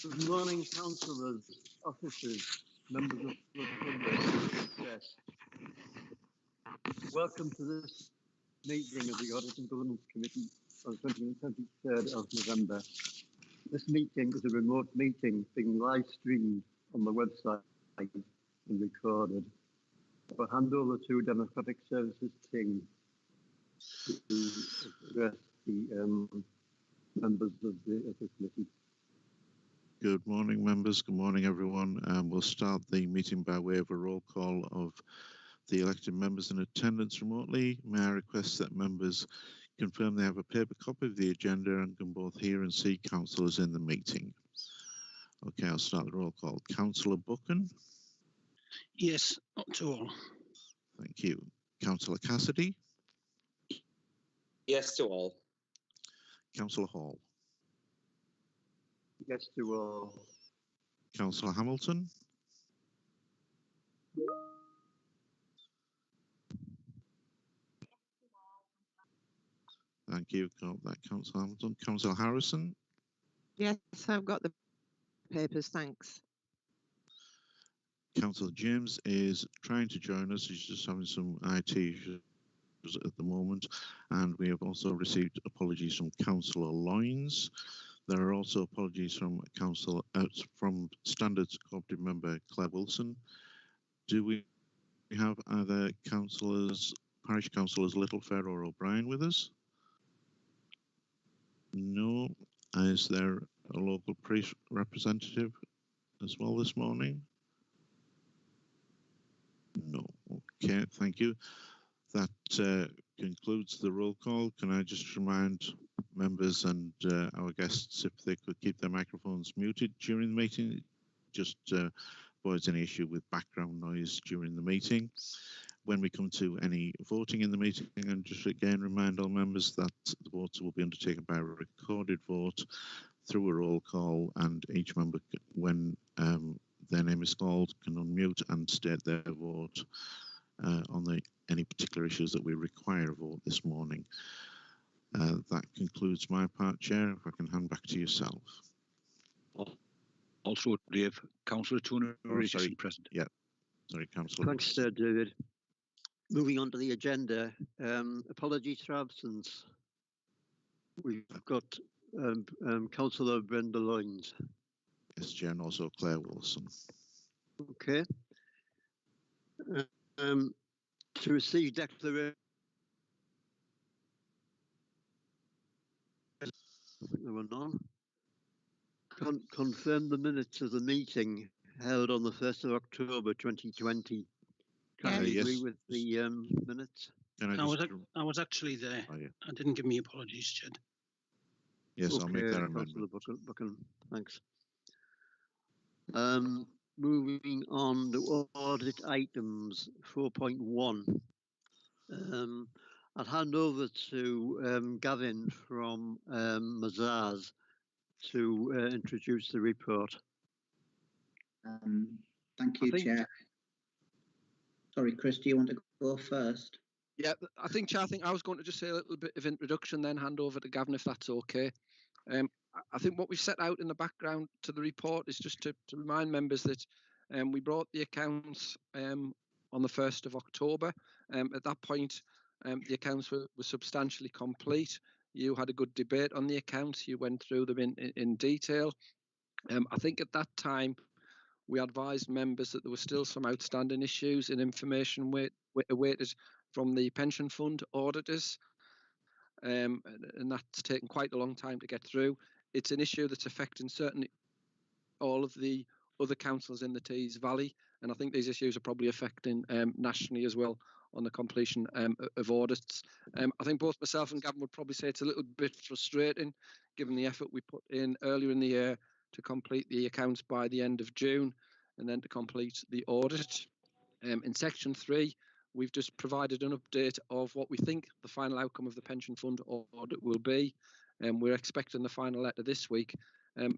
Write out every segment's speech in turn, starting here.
Good morning, councillors, officers, members of the public, press. Welcome to this meeting of the Audit and Governance Committee on the 23rd of November. This meeting is a remote meeting being live streamed on the website and recorded. I'll hand over to Democratic Services team to address the members of the committee. Good morning, members. Good morning, everyone. We'll start the meeting by way of a roll call of the elected members in attendance remotely. May I request that members confirm they have a paper copy of the agenda and can both hear and see councillors in the meeting. Okay, I'll start the roll call. Councillor Buchan? Yes, not to all. Thank you. Councillor Cassidy? Yes to all. Councillor Hall? Yes to all. Councillor Hamilton? Thank you. Got that, Councillor Hamilton. Councillor Harrison? Yes, I've got the papers, thanks. Councillor James is trying to join us. He's just having some IT issues at the moment. And we have also received apologies from Councillor Loynes. There are also apologies from from Standards Cooperative member Claire Wilson. Do we have either councillors, parish councillors Littlefair or O'Brien with us? No. Is there a local priest representative as well this morning? No. Okay, thank you. That concludes the roll call. Can I just remind members and our guests if they could keep their microphones muted during the meeting, just avoids any issue with background noise during the meeting. When we come to any voting in the meeting, and just again remind all members that the votes will be undertaken by a recorded vote through a roll call, and each member, when their name is called, can unmute and state their vote on any particular issues that we require a vote this morning. That concludes my part, Chair. If I can hand back to yourself. Also, Dave, Councillor Turner is present. Yeah, sorry, Councillor. Thanks, David. Moving on to the agenda, apologies for absence. We've got Councillor Brenda Loynes. Yes, Chair, and also Claire Wilson. Okay. To receive declaration. There were none. Confirm the minutes of the meeting held on the 1st of October 2020. Can you agree with the minutes? I was actually there. Oh, yeah. I didn't give me apologies, Chad. Yes, okay, I'll make that amendment. Buchan, thanks. Moving on to audit items 4.1. I'll hand over to Gavin from Mazars to introduce the report. Thank you, Chair. Sorry, Chris, do you want to go first? Yeah, I think, Chair, I was going to just say a little bit of introduction, then hand over to Gavin, if that's okay. I think what we've set out in the background to the report is just to remind members that we brought the accounts on the 1st of October. At that point, the accounts were substantially complete. You had a good debate on the accounts. You went through them in detail. I think at that time, we advised members that there were still some outstanding issues and information awaited from the pension fund auditors. And that's taken quite a long time to get through. It's an issue that's affecting certainly all of the other councils in the Tees Valley, and I think these issues are probably affecting nationally as well on the completion of audits. I think both myself and Gavin would probably say it's a little bit frustrating given the effort we put in earlier in the year to complete the accounts by the end of June and then to complete the audit. In section 3, we've just provided an update of what we think the final outcome of the pension fund audit will be. We're expecting the final letter this week.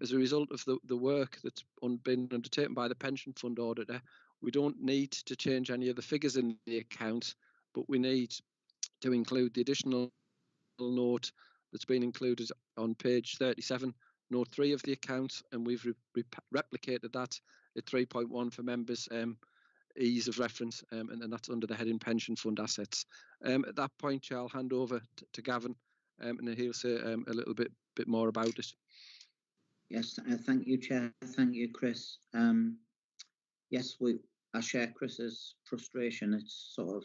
As a result of the work that's been undertaken by the pension fund auditor, we don't need to change any of the figures in the account, but we need to include the additional note that's been included on page 37, note 3 of the account, and we've replicated that at 3.1 for members' ease of reference, and then that's under the heading pension fund assets. At that point, I'll hand over to Gavin, and then he'll say a little bit more about it. Yes, thank you, Chair. Thank you, Chris. Yes, I share Chris's frustration. It's sort of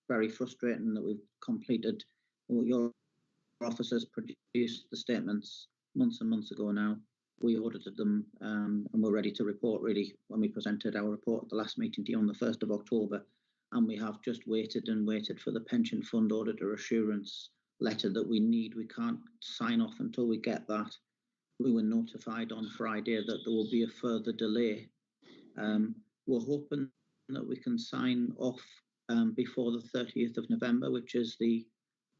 very frustrating that we've completed what your officers produced the statements months and months ago now. We audited them and we're ready to report really when we presented our report at the last meeting to you on the 1st of October. And we have just waited and waited for the pension fund auditor assurance letter that we need. We can't sign off until we get that. We were notified on Friday that there will be a further delay. We're hoping that we can sign off before the 30th of November, which is the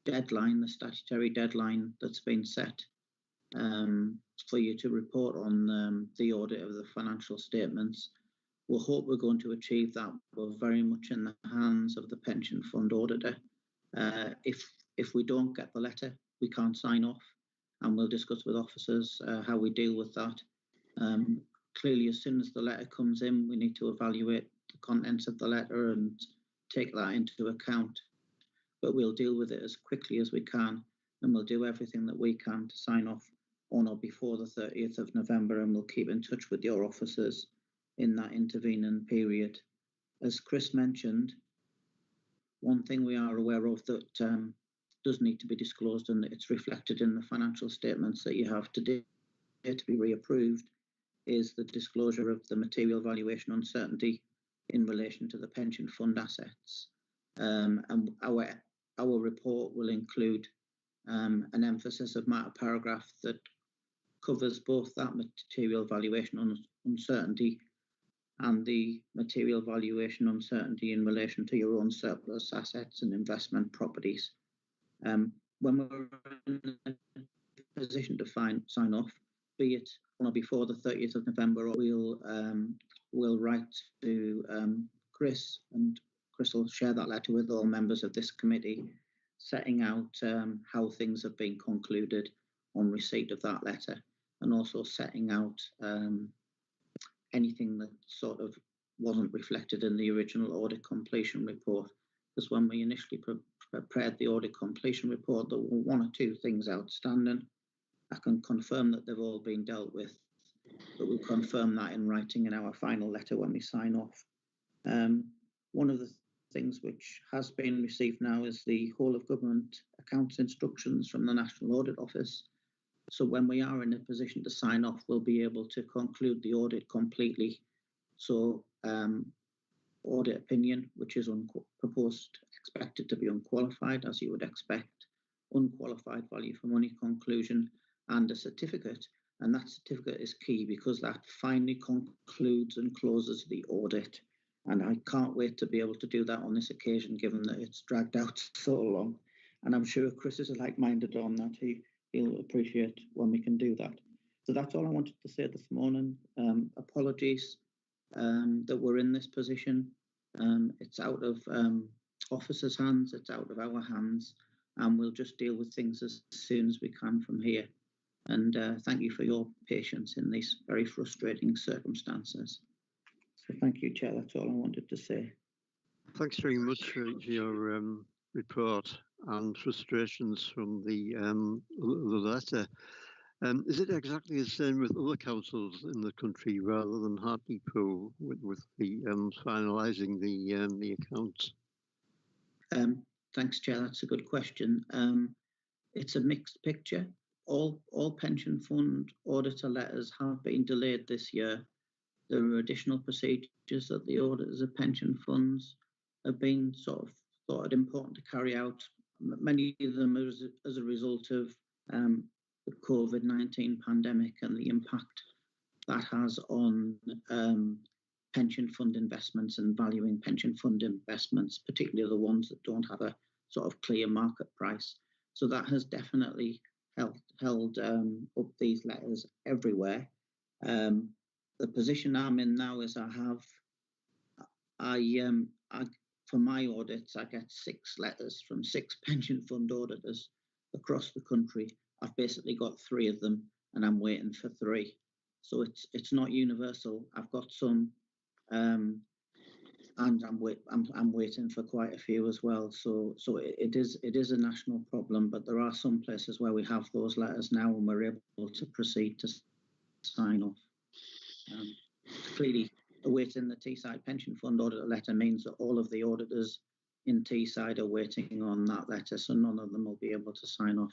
deadline, the statutory deadline that's been set for you to report on the audit of the financial statements. We hope we're going to achieve that. We're very much in the hands of the pension fund auditor. If we don't get the letter, we can't sign off, and we'll discuss with officers how we deal with that. Clearly, as soon as the letter comes in, we need to evaluate the contents of the letter and take that into account. But we'll deal with it as quickly as we can, and we'll do everything that we can to sign off on or before the 30th of November, and we'll keep in touch with your officers in that intervening period. As Chris mentioned, one thing we are aware of that does need to be disclosed, and it's reflected in the financial statements that you have today to be reapproved, is the disclosure of the material valuation uncertainty in relation to the pension fund assets. And our report will include an emphasis of matter paragraph that covers both that material valuation uncertainty and the material valuation uncertainty in relation to your own surplus assets and investment properties. When we're in a position to sign off, be it on or before the 30th of November, we'll write to Chris, and Chris will share that letter with all members of this committee, setting out how things have been concluded on receipt of that letter, and also setting out anything that sort of wasn't reflected in the original audit completion report. Because when we initially prepared the audit completion report, there were one or two things outstanding. I can confirm that they've all been dealt with, but we'll confirm that in writing in our final letter when we sign off. One of the things which has been received now is the whole of government accounts instructions from the National Audit Office. So when we are in a position to sign off, we'll be able to conclude the audit completely. So audit opinion, which is expected to be unqualified, as you would expect, unqualified value for money conclusion, and a certificate. And that certificate is key because that finally concludes and closes the audit. And I can't wait to be able to do that on this occasion, given that it's dragged out so long. And I'm sure Chris is like-minded on that. He'll appreciate when we can do that. So that's all I wanted to say this morning. Apologies that we're in this position. It's out of officers' hands, it's out of our hands, and we'll just deal with things as soon as we can from here. And thank you for your patience in these very frustrating circumstances. So thank you, Chair. That's all I wanted to say. Thanks very much for your report and frustrations from the letter. Is it exactly the same with other councils in the country rather than Hartlepool with the finalising the accounts? Thanks, Chair. That's a good question. It's a mixed picture. All pension fund auditor letters have been delayed this year. There are additional procedures that the auditors of pension funds have been sort of thought it important to carry out. Many of them as a result of the COVID-19 pandemic and the impact that has on pension fund investments and valuing pension fund investments, particularly the ones that don't have a sort of clear market price. So that has definitely held up these letters everywhere. The position I'm in now is for my audits, I get 6 letters from 6 pension fund auditors. across the country. I've basically got 3 of them, and I'm waiting for 3. So it's not universal. I've got some, and I'm waiting for quite a few as well. So it is a national problem, but there are some places where we have those letters now, and we're able to proceed to sign off. Clearly, awaiting the Teesside Pension Fund audit letter means that all of the auditors in Teesside are waiting on that letter, so none of them will be able to sign off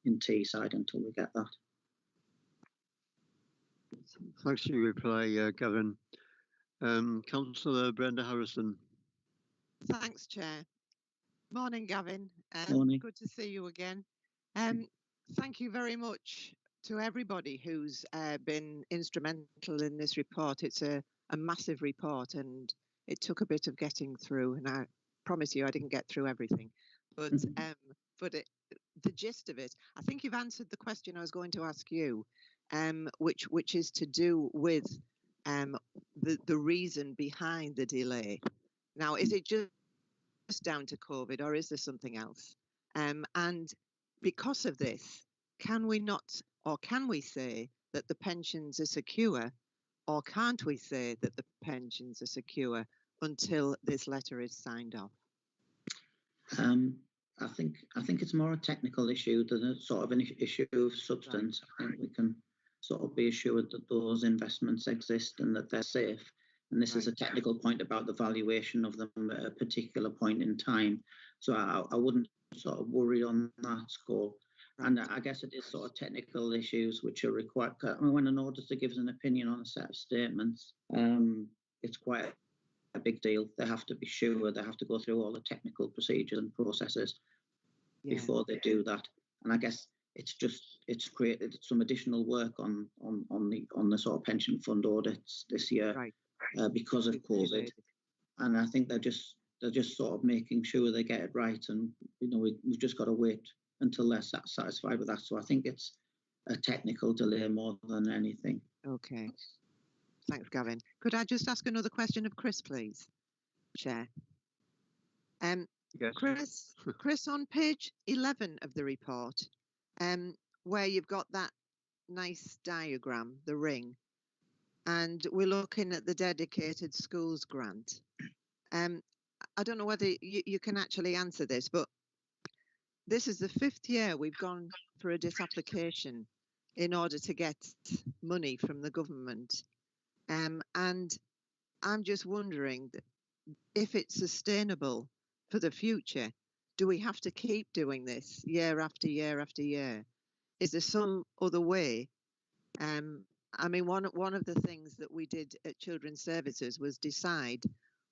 in Teesside until we get that. Thanks for your reply, Gavin. Councillor Brenda Harrison. Thanks, Chair. Morning, Gavin. Morning. Good to see you again. Thank you very much to everybody who's been instrumental in this report. It's a massive report, and it took a bit of getting through, and I promise you I didn't get through everything. But the gist of it, I think you've answered the question I was going to ask you, which is to do with the reason behind the delay. Now, is it just down to COVID, or is there something else? And because of this, can we not, or can we say that the pensions are secure, or can't we say that the pensions are secure until this letter is signed off? I think it's more a technical issue than a sort of an issue of substance. Right. I think we can sort of be assured that those investments exist and that they're safe. And this is a technical point about the valuation of them at a particular point in time. So I wouldn't sort of worry on that score. Right. And I guess it is sort of technical issues which are required. I mean, when an auditor gives an opinion on a set of statements, it's quite a big deal. They have to be sure, they have to go through all the technical procedures and processes before they do that. And I guess it's created some additional work on the sort of pension fund audits this year because of COVID. And I think they're just sort of making sure they get it right. And we've just got to wait until they're satisfied with that. So I think it's a technical delay more than anything. Okay. Thanks, Gavin. Could I just ask another question of Chris, please, Chair? Yes. Chris, on page 11 of the report, where you've got that nice diagram, the ring, and we're looking at the dedicated schools grant. I don't know whether you can actually answer this, but this is the 5th year we've gone for a disapplication in order to get money from the government. And I'm just wondering if it's sustainable for the future. Do we have to keep doing this year after year after year? Is there some other way? I mean, one of the things that we did at Children's Services was decide,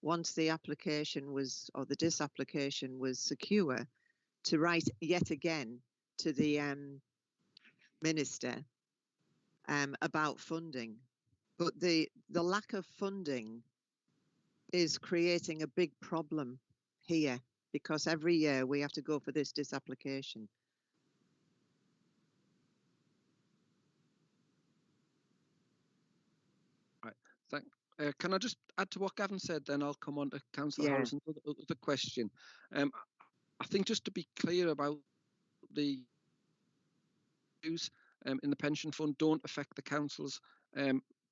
once the application was, or the disapplication was secure, to write yet again to the Minister about funding. But the lack of funding is creating a big problem here, because every year we have to go for this disapplication. Right. Can I just add to what Gavin said, then I'll come on to Councillor Harrison's other question. I think just to be clear about the issues in the pension fund don't affect the council's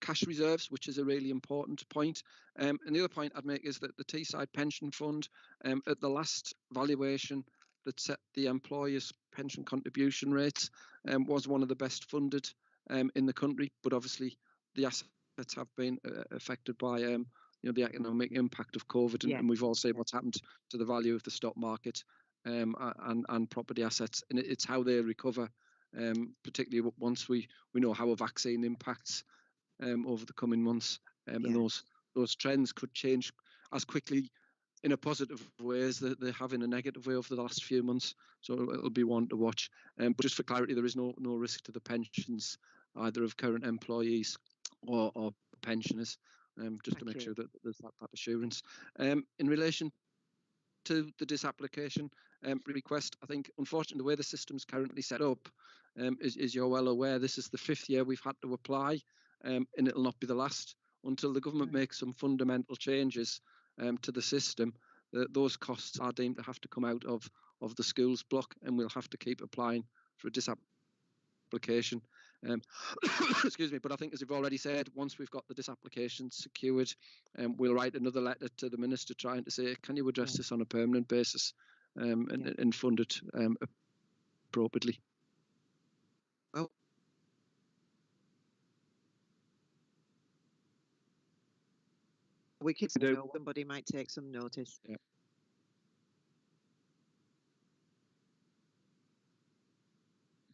cash reserves, which is a really important point. And the other point I'd make is that the Teesside Pension Fund, at the last valuation that set the employer's pension contribution rates, was one of the best funded in the country. But obviously, the assets have been affected by the economic impact of COVID, and we've all seen what's happened to the value of the stock market and property assets, and it's how they recover, particularly once we know how a vaccine impacts over the coming months, and those trends could change as quickly in a positive way as they have in a negative way over the last few months. So it'll be one to watch. But just for clarity, there is no risk to the pensions either of current employees or pensioners, just to make sure that there's that assurance. In relation to the disapplication request, I think unfortunately the way the system's currently set up, is you're well aware, this is the 5th year we've had to apply, and it'll not be the last until the government makes some fundamental changes to the system. Those costs are deemed to have to come out of of the schools block, and we'll have to keep applying for a disapplication. Excuse me, but I think, as you've already said, once we've got the disapplication secured, we'll write another letter to the Minister trying to say, can you address this on a permanent basis and fund it appropriately. Well, we could know somebody might take some notice. Yeah.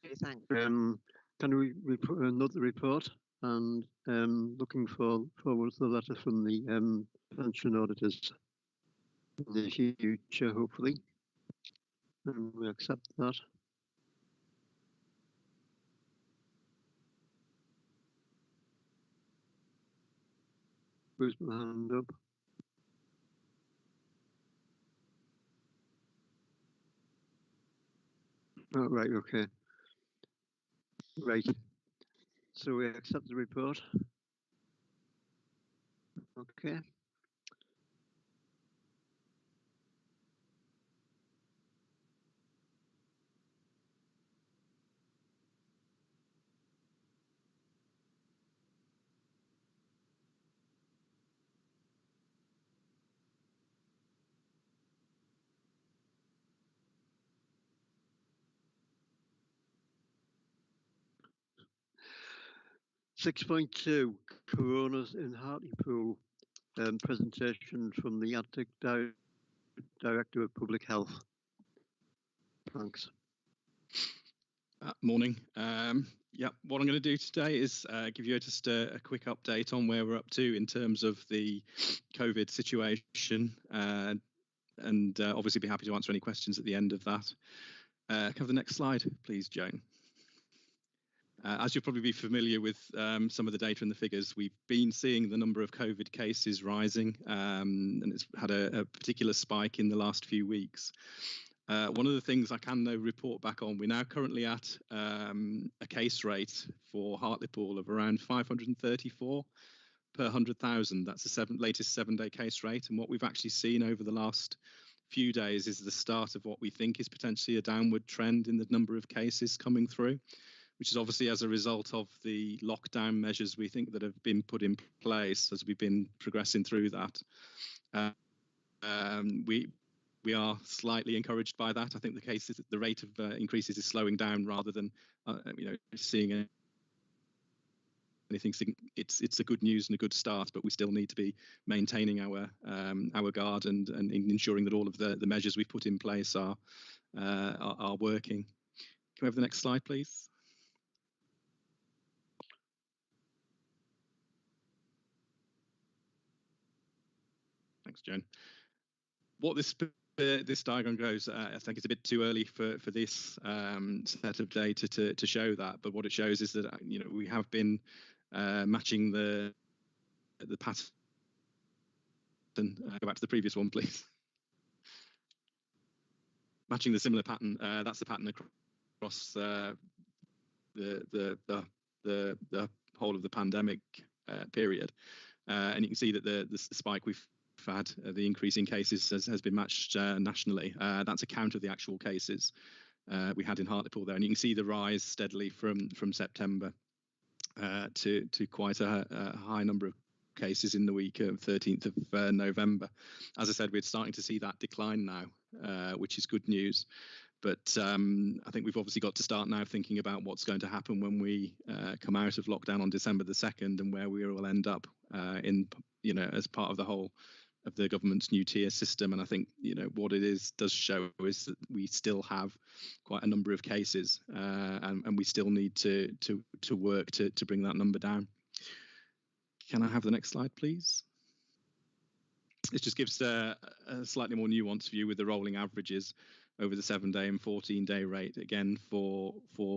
Okay, thanks. Can we note the report and looking forward to the letter from the pension auditors in the future, hopefully, and we accept that. Where's my hand up? Oh, right, okay. Right. So we accept the report. Okay. (6.2) Coronas in Hartlepool. Presentation from the Audit Director of Public Health. Thanks. Morning. Yeah, what I'm going to do today is give you just a quick update on where we're up to in terms of the COVID situation, and obviously be happy to answer any questions at the end of that. Can I have the next slide, please, Joan? As you'll probably be familiar with some of the data and the figures, we've been seeing the number of COVID cases rising, and it's had a particular spike in the last few weeks. One of the things I can though report back on, we're now currently at a case rate for Hartlepool of around 534 per 100,000. That's the latest 7-day case rate. And what we've actually seen over the last few days is the start of what we think is potentially a downward trend in the number of cases coming through, which is obviously as a result of the lockdown measures we think that have been put in place as we've been progressing through that. We are slightly encouraged by that. I think the rate of increases is slowing down rather than seeing anything. It's a good news and a good start, but we still need to be maintaining our guard and ensuring that all of the measures we've put in place are working. Can we have the next slide, please? Thanks, Joan. What this diagram goes, I think it's a bit too early for this set of data to show that, but what it shows is that we have been matching the pattern. Go back to the previous one, please. Matching the similar pattern. That's the pattern across the whole of the pandemic period, and you can see that the spike we've had, the increase in cases has been matched nationally. That's a count of the actual cases we had in Hartlepool there, and you can see the rise steadily from September to quite a high number of cases in the week of 13th of November. As I said, we're starting to see that decline now, which is good news. But I think we've obviously got to start now thinking about what's going to happen when we come out of lockdown on December the 2nd, and where we will end up as part of the whole of the government's new tier system. And I think what it does show is that we still have quite a number of cases, and we still need to work to bring that number down. Can I have the next slide, please? This just gives a slightly more nuanced view with the rolling averages over the 7-day and 14-day rate, again for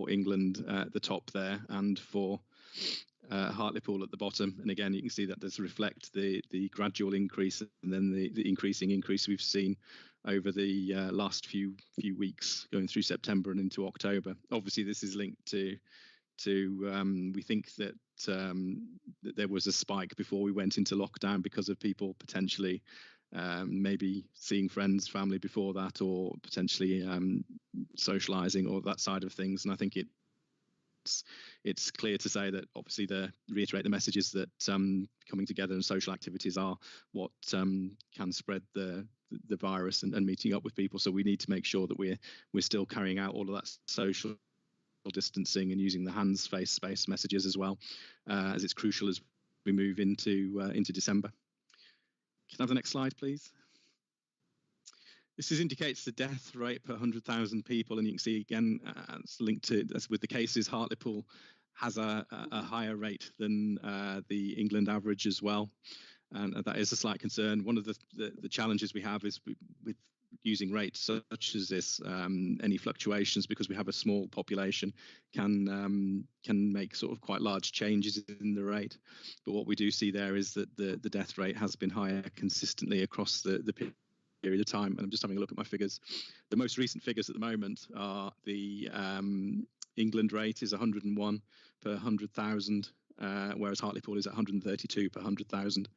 England at the top there, and for Hartlepool at the bottom. And again, you can see that does reflect the gradual increase and then the increasing increase we've seen over the last few weeks going through September and into October. Obviously, this is linked to we think that there was a spike before we went into lockdown because of people potentially maybe seeing friends, family before that, or potentially socialising or that side of things. And I think it's clear to say that obviously reiterate the messages that coming together and social activities are what can spread the virus and meeting up with people. So we need to make sure that we're still carrying out all of that social distancing and using the hands, face, space messages as well, as it's crucial as we move into December. Can I have the next slide, please? This indicates the death rate per 100,000 people, and you can see again, it's linked to as with the cases. Hartlepool has a higher rate than the England average as well, and that is a slight concern. One of the challenges we have is with using rates such as this, any fluctuations, because we have a small population, can make sort of quite large changes in the rate. But what we do see there is that the death rate has been higher consistently across the period of time. And I'm just having a look at my figures. The most recent figures at the moment are the England rate is 101 per 100,000. Whereas Hartlepool is at 132 per 100,000.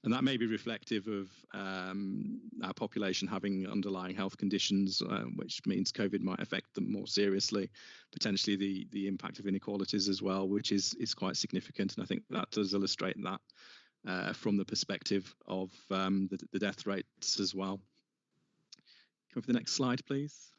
And that may be reflective of our population having underlying health conditions, which means COVID might affect them more seriously, potentially the impact of inequalities as well, which is quite significant. And I think that does illustrate that from the perspective of the death rates as well. Come for the next slide, please.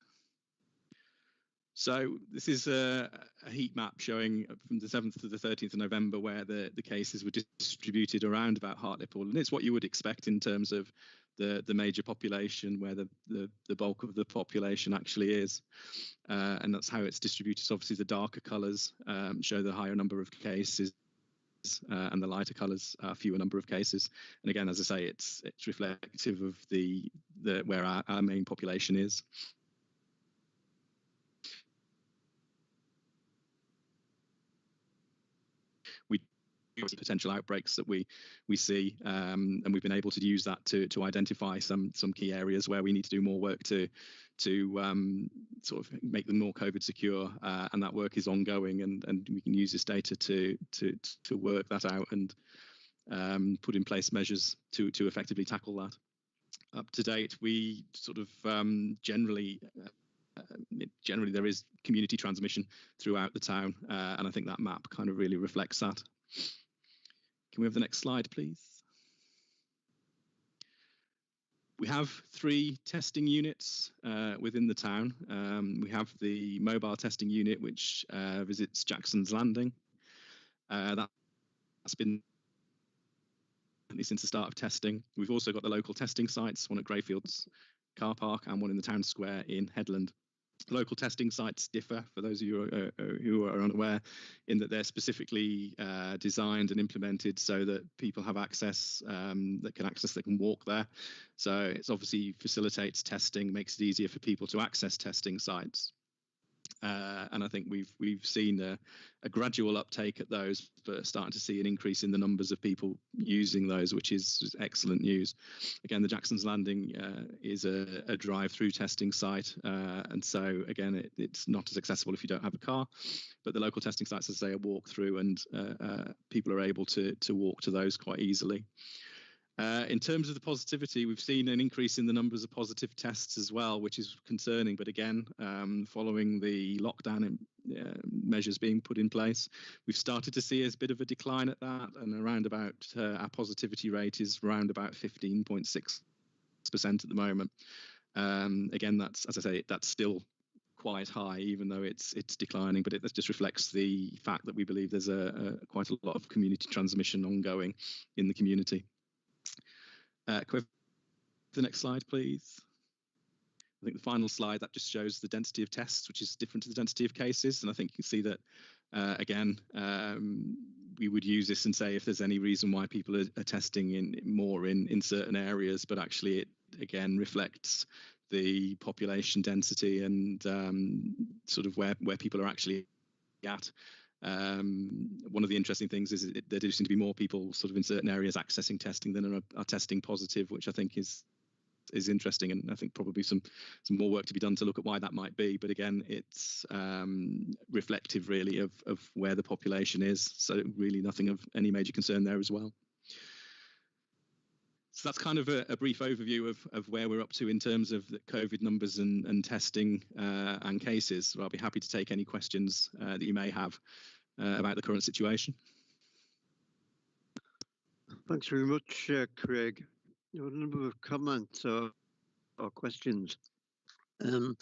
So this is a heat map showing from the 7th to the 13th of November where the cases were distributed around about Hartlepool. And it's what you would expect in terms of the major population, where the bulk of the population actually is. And that's how it's distributed. So obviously the darker colours show the higher number of cases, and the lighter colours are fewer number of cases. And again, as I say, it's reflective of the where our main population is. Potential outbreaks that we see, and we've been able to use that to identify some key areas where we need to do more work to sort of make them more COVID secure, and that work is ongoing, and we can use this data to work that out and put in place measures to effectively tackle that. Up to date, we sort of generally there is community transmission throughout the town, and I think that map kind of really reflects that. Can we have the next slide, please? We have 3 testing units within the town. We have the mobile testing unit, which visits Jackson's Landing. That's been since the start of testing. We've also got the local testing sites, one at Greyfields car park and one in the town square in Headland. Local testing sites differ, for those of you who are unaware, in that they're specifically designed and implemented so that people have access, that can walk there. So it's obviously facilitates testing, makes it easier for people to access testing sites. And I think we've seen a gradual uptake at those, but starting to see an increase in the numbers of people using those, which is excellent news. Again, the Jackson's Landing is a drive-through testing site, and so again, it's not as accessible if you don't have a car. But the local testing sites, as they are walk-through, and people are able to walk to those quite easily. In terms of the positivity, we've seen an increase in the numbers of positive tests as well, which is concerning. But again, following the lockdown measures being put in place, we've started to see a bit of a decline at that, and around about our positivity rate is around about 15.6% at the moment. Again, that's, as I say, that's still quite high, even though it's declining, but that just reflects the fact that we believe there's quite a lot of community transmission ongoing in the community. Can we have the next slide, please? I think the final slide, that just shows the density of tests, which is different to the density of cases. And I think you can see that, again, we would use this and say if there's any reason why people are testing in certain areas, but actually it, again, reflects the population density and sort of where people are actually at. One of the interesting things is there do seem to be more people sort of in certain areas accessing testing than are testing positive, which I think is interesting, and I think probably some more work to be done to look at why that might be. But again, it's reflective really of where the population is, so really nothing of any major concern there as well. So that's kind of a brief overview of where we're up to in terms of the COVID numbers and testing and cases. So I'll be happy to take any questions that you may have about the current situation. Thanks very much, Craig. There were a number of comments or questions. A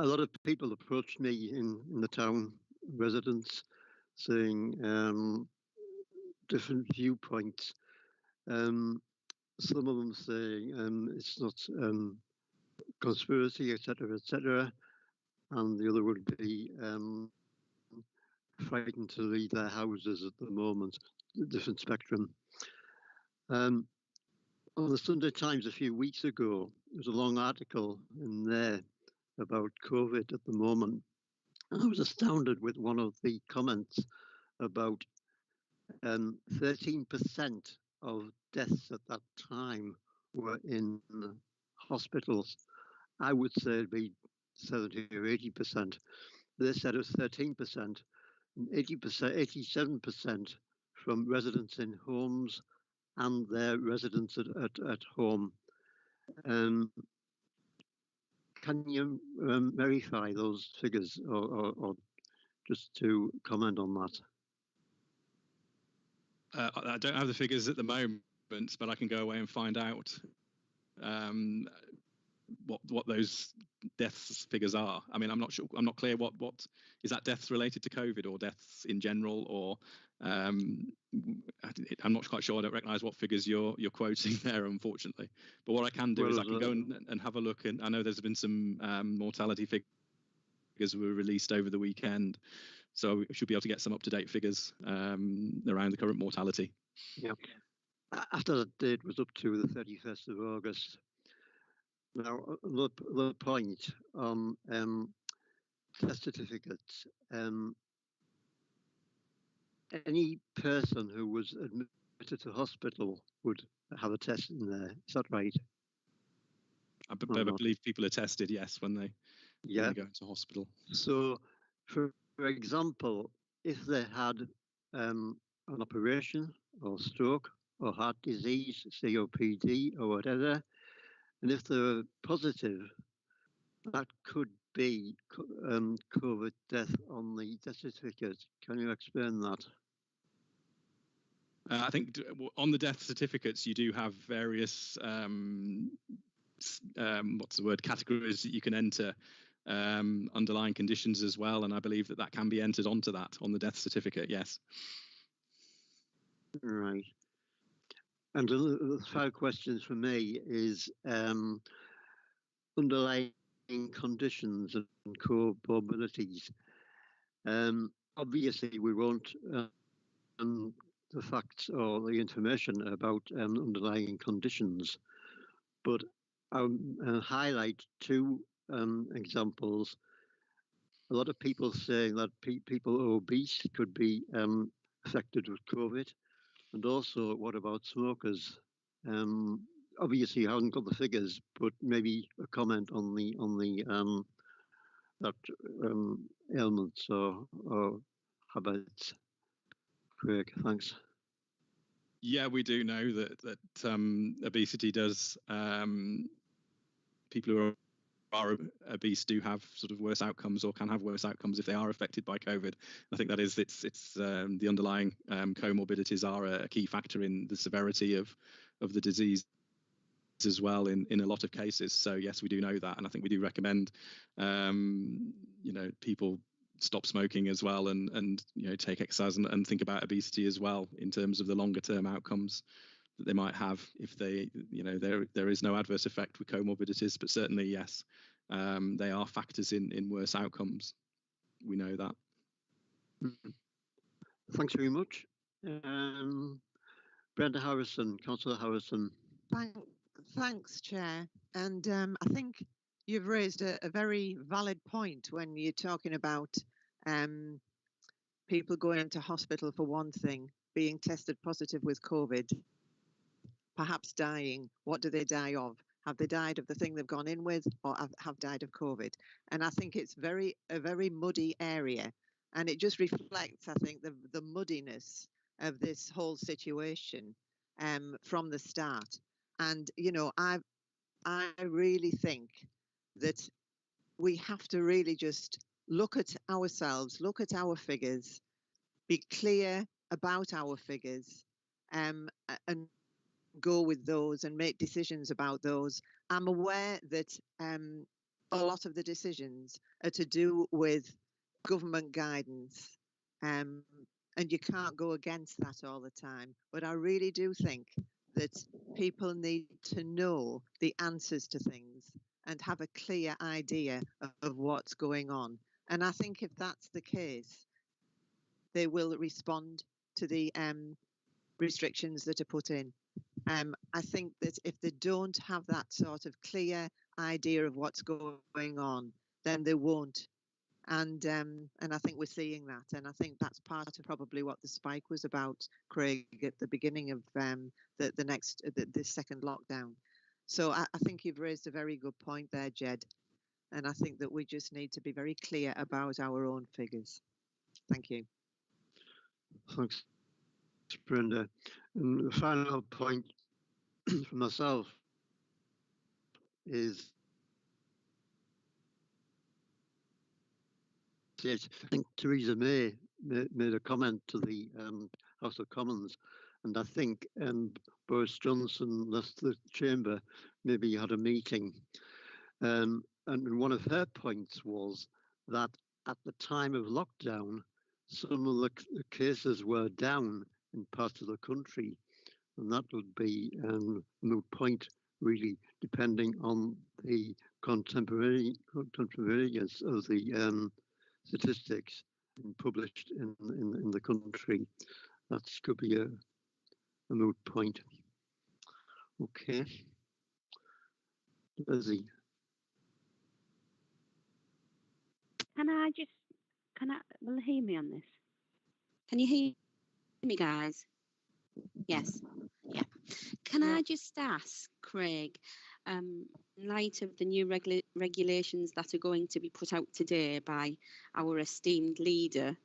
lot of people approached me in the town, residents, saying different viewpoints. Some of them saying it's not conspiracy, etc., etc., and the other would be frightened to leave their houses at the moment. Different spectrum. On the Sunday Times a few weeks ago, there was a long article in there about COVID at the moment. And I was astounded with one of the comments about 13% of deaths at that time were in hospitals. I would say it'd be 70 or 80%. They said it was 13%, and 87% from residents in homes and their residents at home. Can you verify those figures or just to comment on that? I don't have the figures at the moment, but I can go away and find out what those deaths figures are. I mean, I'm not sure. I'm not clear what is that deaths related to COVID or deaths in general, or I'm not quite sure. I don't recognise what figures you're quoting there, unfortunately. But what I can do is I can go and have a look. And I know there's been some mortality figures were released over the weekend, so we should be able to get some up-to-date figures around the current mortality. Yeah. After that date was up to the 31st of August. Now, the point on test certificates. Any person who was admitted to hospital would have a test in there. Is that right? I believe people are tested, yes, when they go into hospital. So, for example, if they had an operation or stroke or heart disease, COPD or whatever, and if they're positive, that could be COVID death on the death certificate. Can you explain that? I think on the death certificates, you do have various, categories that you can enter, underlying conditions as well. And I believe that can be entered onto that on the death certificate, yes. Right. And the third question for me is underlying conditions and comorbidities. Obviously, we won't the facts or the information about underlying conditions, but I'll highlight two examples. A lot of people saying that people obese could be affected with COVID, and also what about smokers? Obviously, I haven't got the figures, but maybe a comment on the ailments or habits. Craig, thanks. Yeah, we do know that obesity does. People who are obese do have sort of worse outcomes, or can have worse outcomes if they are affected by COVID. I think that is it's the underlying comorbidities are a key factor in the severity of the disease as well in a lot of cases. So yes, we do know that, and I think we do recommend people stop smoking as well, and take exercise and think about obesity as well in terms of the longer term outcomes that they might have if they there is no adverse effect with comorbidities, but certainly yes, they are factors in worse outcomes. We know that. Thanks very much. Brenda Harrison, Councillor Harrison. Thanks, Chair. And I think you've raised a very valid point when you're talking about people going into hospital for one thing, being tested positive with COVID, perhaps dying. What do they die of? Have they died of the thing they've gone in with, or have died of COVID? And I think it's a very muddy area, and it just reflects, I think, the muddiness of this whole situation from the start. And, you know, I really think that we have to really just look at ourselves, look at our figures, be clear about our figures, and go with those and make decisions about those. I'm aware that a lot of the decisions are to do with government guidance, and you can't go against that all the time. But I really do think that people need to know the answers to things and have a clear idea of what's going on. And I think if that's the case, they will respond to the restrictions that are put in. I think that if they don't have that sort of clear idea of what's going on, then they won't. And I think we're seeing that. And I think that's part of probably what the spike was about, Craig, at the beginning of the second lockdown. So I think you've raised a very good point there, Jed. And I think that we just need to be very clear about our own figures. Thank you. Thanks, Brenda. And the final point for myself is, I think Theresa May made a comment to the House of Commons, and I think Boris Johnson left the chamber, maybe had a meeting. And one of her points was that at the time of lockdown, some of the cases were down in parts of the country, and that would be a moot point, really, depending on the contemporaneous of the statistics published in the country. That could be a moot point. Okay. Lizzie. Will you hear me on this? Can you hear me, guys? Yes. Yeah. Can I just ask, Craig, in light of the new regulations that are going to be put out today by our esteemed leader,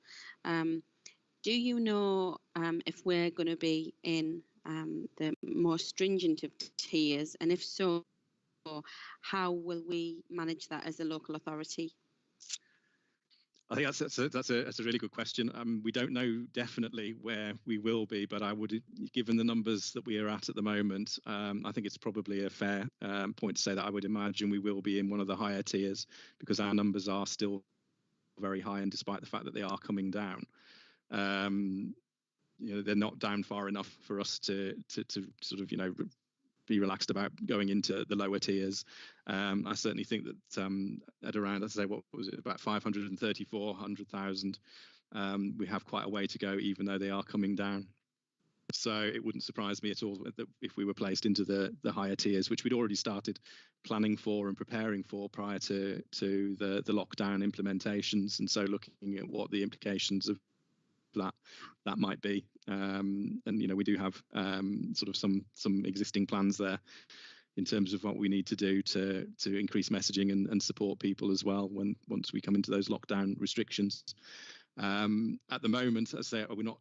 do you know if we're going to be in the more stringent of tiers, and if so, how will we manage that as a local authority? I think that's a really good question. We don't know definitely where we will be, but I would, given the numbers that we are at the moment, I think it's probably a fair point to say that I would imagine we will be in one of the higher tiers, because our numbers are still very high, and despite the fact that they are coming down, you know, they're not down far enough for us to sort of, you know, be relaxed about going into the lower tiers. I certainly think that at around, let's say, what was it, about 534,000, we have quite a way to go, even though they are coming down. So it wouldn't surprise me at all that if we were placed into the higher tiers, which we'd already started planning for and preparing for prior to the lockdown implementations, and so looking at what the implications of that might be, and you know, we do have sort of some existing plans there in terms of what we need to do to increase messaging and support people as well once we come into those lockdown restrictions. At the moment, as I say, we're not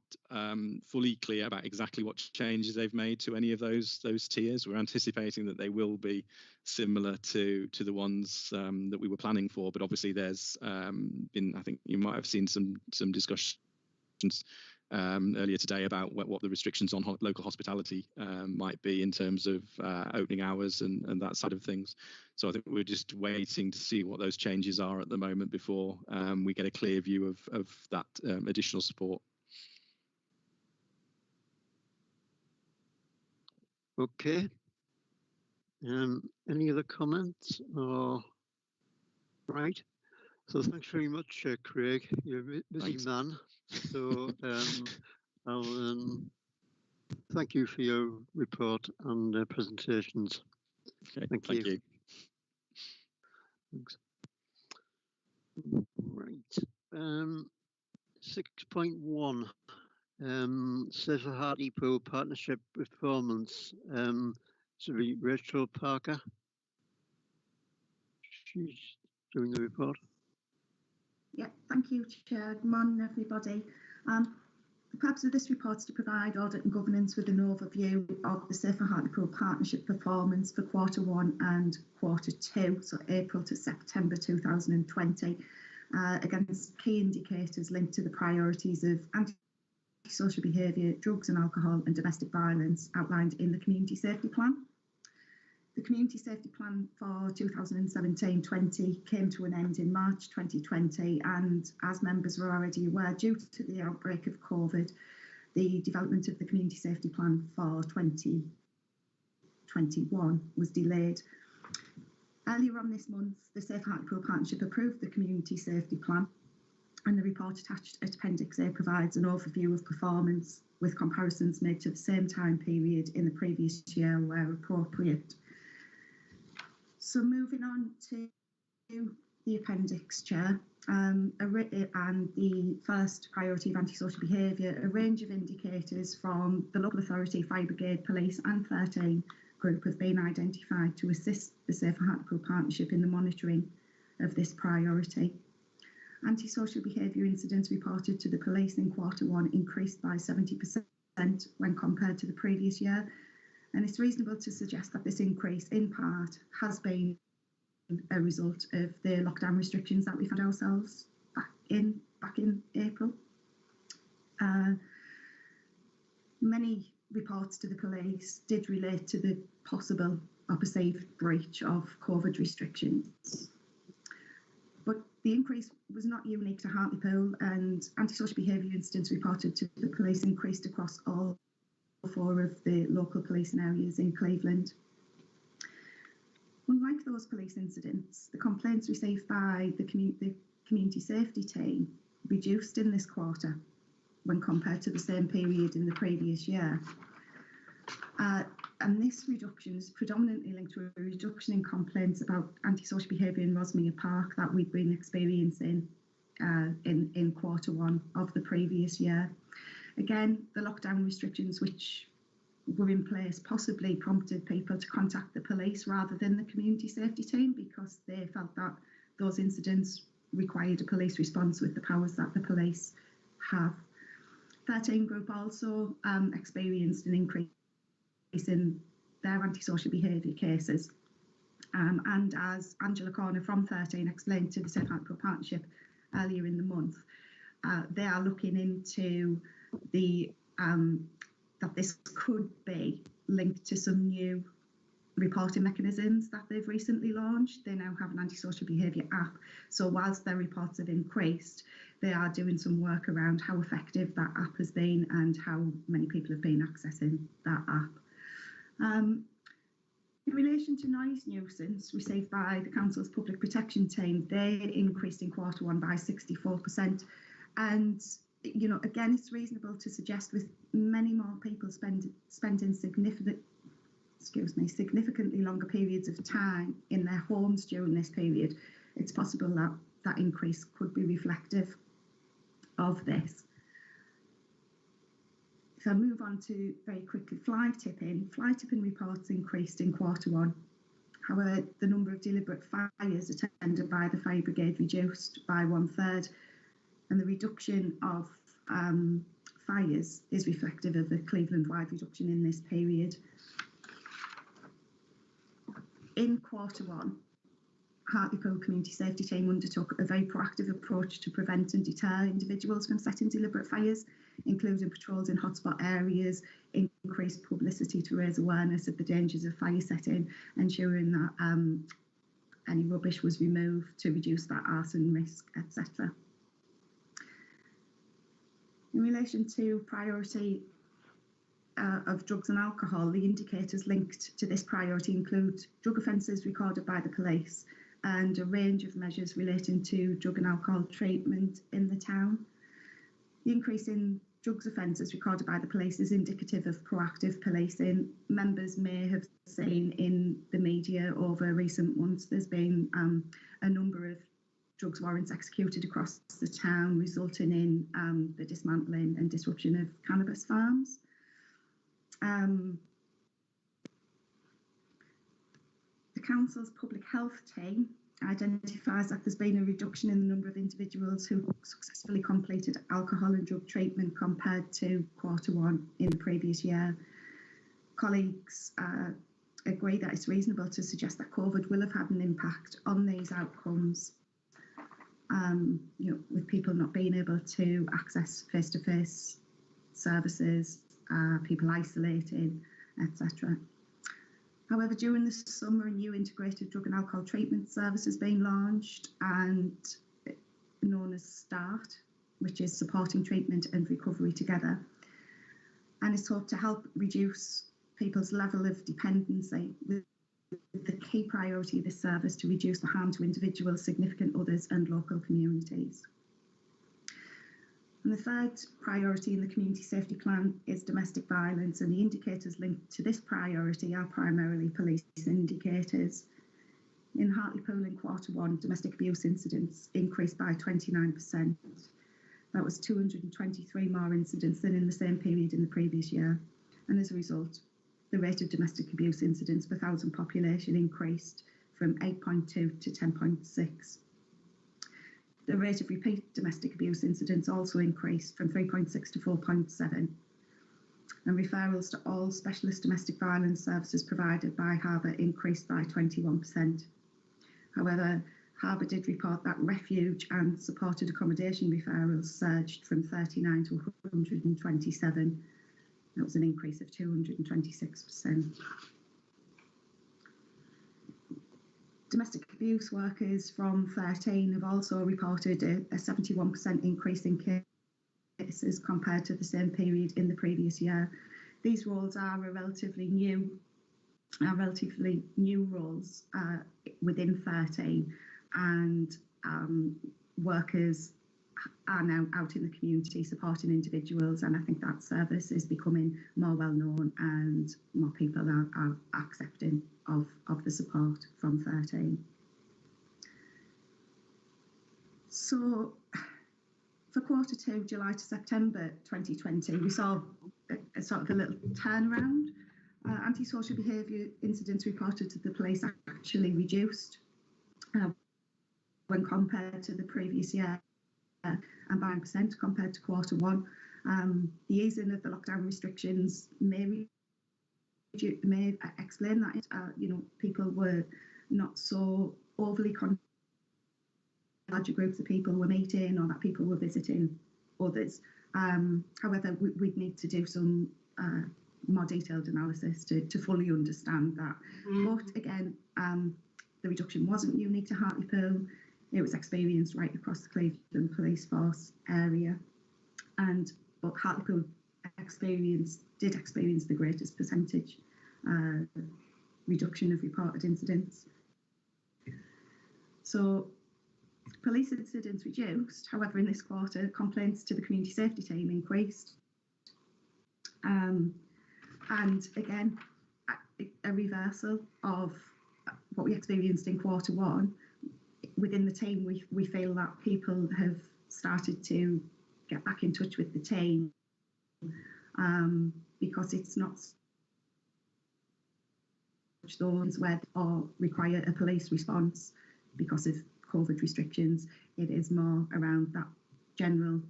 fully clear about exactly what changes they've made to any of those tiers. We're anticipating that they will be similar to the ones that we were planning for, but obviously there's been, I think you might have seen some discussions earlier today about what the restrictions on local hospitality might be in terms of opening hours and that side of things. So I think we're just waiting to see what those changes are at the moment before we get a clear view of that additional support. Okay. Any other comments? Or right. So thanks very much, Craig. You're a busy man. So I'll thank you for your report and presentations. Okay, thank you. Thanks. Right. 6.1. Safer Hartlepool Partnership Performance. So Rachel Parker. She's doing the report. Yeah, thank you, Chair. Good morning, everybody. The purpose of this report is to provide audit and governance with an overview of the Safer Hartlepool Partnership performance for Q1 and Q2, so April to September 2020, against key indicators linked to the priorities of antisocial behaviour, drugs and alcohol and domestic violence outlined in the Community Safety Plan. The Community Safety Plan for 2017-20 came to an end in March 2020, and as members were already aware, due to the outbreak of COVID, the development of the Community Safety Plan for 2021 was delayed. Earlier on this month, the Safe Hartlepool Partnership approved the Community Safety Plan, and the report attached at Appendix A provides an overview of performance with comparisons made to the same time period in the previous year where appropriate. So moving on to the appendix, Chair, and the first priority of antisocial behaviour, a range of indicators from the local authority, fire brigade, police and 13 group have been identified to assist the Safer Hartlepool Partnership in the monitoring of this priority. Antisocial behaviour incidents reported to the police in Q1 increased by 70% when compared to the previous year. And it's reasonable to suggest that this increase, in part, has been a result of the lockdown restrictions that we found ourselves back in April. Many reports to the police did relate to the possible or perceived breach of COVID restrictions. But the increase was not unique to Hartlepool, and antisocial behaviour incidents reported to the police increased across all 4 of the local policing areas in Cleveland. Unlike those police incidents, the complaints received by the community safety team reduced in this quarter when compared to the same period in the previous year. And this reduction is predominantly linked to a reduction in complaints about antisocial behaviour in Rosmere Park that we've been experiencing in Q1 of the previous year. Again, the lockdown restrictions which were in place possibly prompted people to contact the police rather than the community safety team, because they felt that those incidents required a police response with the powers that the police have. 13 group also experienced an increase in their antisocial behaviour cases. And as Angela Corner from 13 explained to the Safe Hartlepool Partnership earlier in the month, they are looking into that this could be linked to some new reporting mechanisms that they've recently launched. They now have an antisocial behaviour app. So whilst their reports have increased, they are doing some work around how effective that app has been and how many people have been accessing that app. In relation to noise nuisance received by the Council's Public Protection Team, they increased in Q1 by 64%. And, you know, again, it's reasonable to suggest with many more people spending significantly longer periods of time in their homes during this period, it's possible that that increase could be reflective of this. If I move on to very quickly fly tipping reports increased in Q1. However, the number of deliberate fires attended by the fire brigade reduced by 1/3, and the reduction of fires is reflective of the Cleveland-wide reduction in this period. In Q1, Hartlepool Community Safety Team undertook a very proactive approach to prevent and deter individuals from setting deliberate fires, including patrols in hotspot areas, increased publicity to raise awareness of the dangers of fire setting, ensuring that any rubbish was removed to reduce that arson risk, etc. In relation to priority of drugs and alcohol, the indicators linked to this priority include drug offences recorded by the police and a range of measures relating to drug and alcohol treatment in the town. The increase in drugs offences recorded by the police is indicative of proactive policing. Members may have seen in the media over recent months there's been a number of drugs warrants executed across the town, resulting in the dismantling and disruption of cannabis farms. The Council's public health team identifies that there's been a reduction in the number of individuals who successfully completed alcohol and drug treatment compared to Q1 in the previous year. Colleagues agree that it's reasonable to suggest that COVID will have had an impact on these outcomes, with people not being able to access face-to-face services, people isolating, etc. However, during the summer, a new integrated drug and alcohol treatment service has been launched, and known as START, which is supporting treatment and recovery together, and it's hoped to help reduce people's level of dependency, with the key priority of this service to reduce the harm to individuals, significant others and local communities. And the third priority in the community safety plan is domestic violence, and the indicators linked to this priority are primarily police indicators. In Hartlepool in Q1, domestic abuse incidents increased by 29%. That was 223 more incidents than in the same period in the previous year. And as a result, the rate of domestic abuse incidents per thousand population increased from 8.2 to 10.6. The rate of repeat domestic abuse incidents also increased from 3.6 to 4.7. And referrals to all specialist domestic violence services provided by Harbour increased by 21%. However, Harbour did report that refuge and supported accommodation referrals surged from 39 to 127. That was an increase of 226%. Domestic abuse workers from 13 have also reported a 71% increase in cases compared to the same period in the previous year. These roles are relatively new roles within 13, and workers are now out in the community supporting individuals, and I think that service is becoming more well known and more people are accepting of the support from 13. So for Q2, July to September 2020, we saw a sort of a little turnaround. Antisocial behaviour incidents reported to the police actually reduced when compared to the previous year, and by 9% compared to Q1. The easing of the lockdown restrictions may explain that. People were not so overly concerned. Larger groups of people were meeting, or that people were visiting others. However, we'd need to do some more detailed analysis to fully understand that. But again, the reduction wasn't unique to Hartlepool. It was experienced right across the Cleveland Police Force area, but Hartlepool did experience the greatest percentage reduction of reported incidents. So police incidents reduced. However, in this quarter, complaints to the community safety team increased. And again, a reversal of what we experienced in Q1. Within the team, we feel that people have started to get back in touch with the team because it's not those where or require a police response because of COVID restrictions. It is more around that general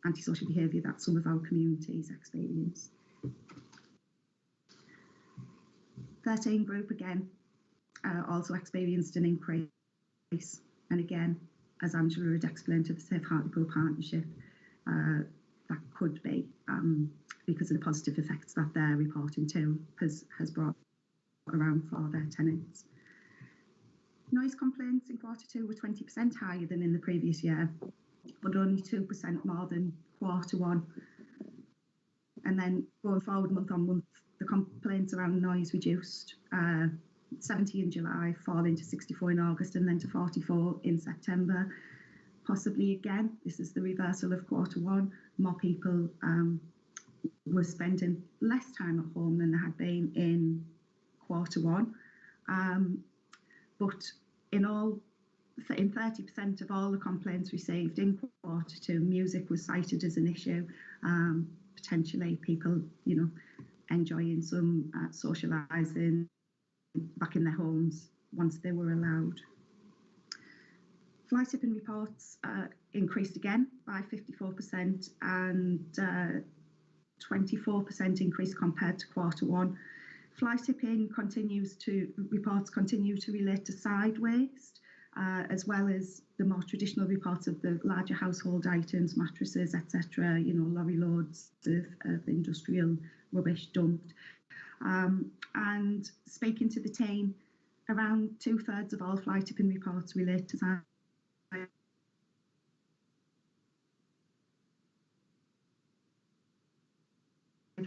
antisocial behaviour that some of our communities experience. 13 group again also experienced an increase, and again, as Angela had explained to the Safe Hartlepool Partnership, that could be because of the positive effects that they're reporting to has brought around for their tenants. Noise complaints in Q2 were 20% higher than in the previous year, but only 2% more than Q1. And then going forward month on month, the complaints around noise reduced. 70 in July, falling to 64 in August, and then to 44 in September. Possibly again, this is the reversal of Q1. More people were spending less time at home than there had been in Q1. But in 30% of all the complaints received in Q2, music was cited as an issue. Potentially people, enjoying some socialising back in their homes once they were allowed. Fly tipping reports increased again by 54% and 24% increase compared to Q1. Fly tipping reports continue to relate to side waste, as well as the more traditional reports of the larger household items, mattresses, etc. Lorry loads of industrial rubbish dumped. And speaking to the team, around 2/3 of all fly tipping reports relate to side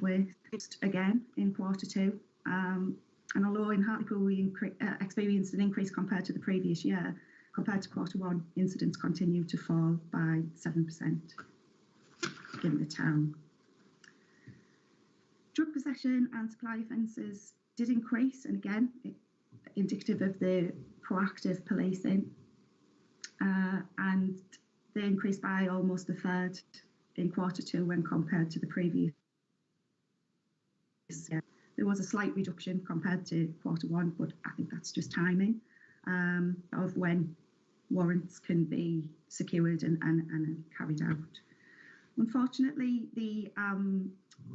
waste again in Q2. And although in Hartlepool we experienced an increase compared to the previous year, compared to Q1, incidents continue to fall by 7% in the town. Drug possession and supply offences did increase, and again, indicative of the proactive policing, and they increased by almost 1/3 in Q2 when compared to the previous year. There was a slight reduction compared to Q1, but I think that's just timing of when warrants can be secured and carried out. Unfortunately, the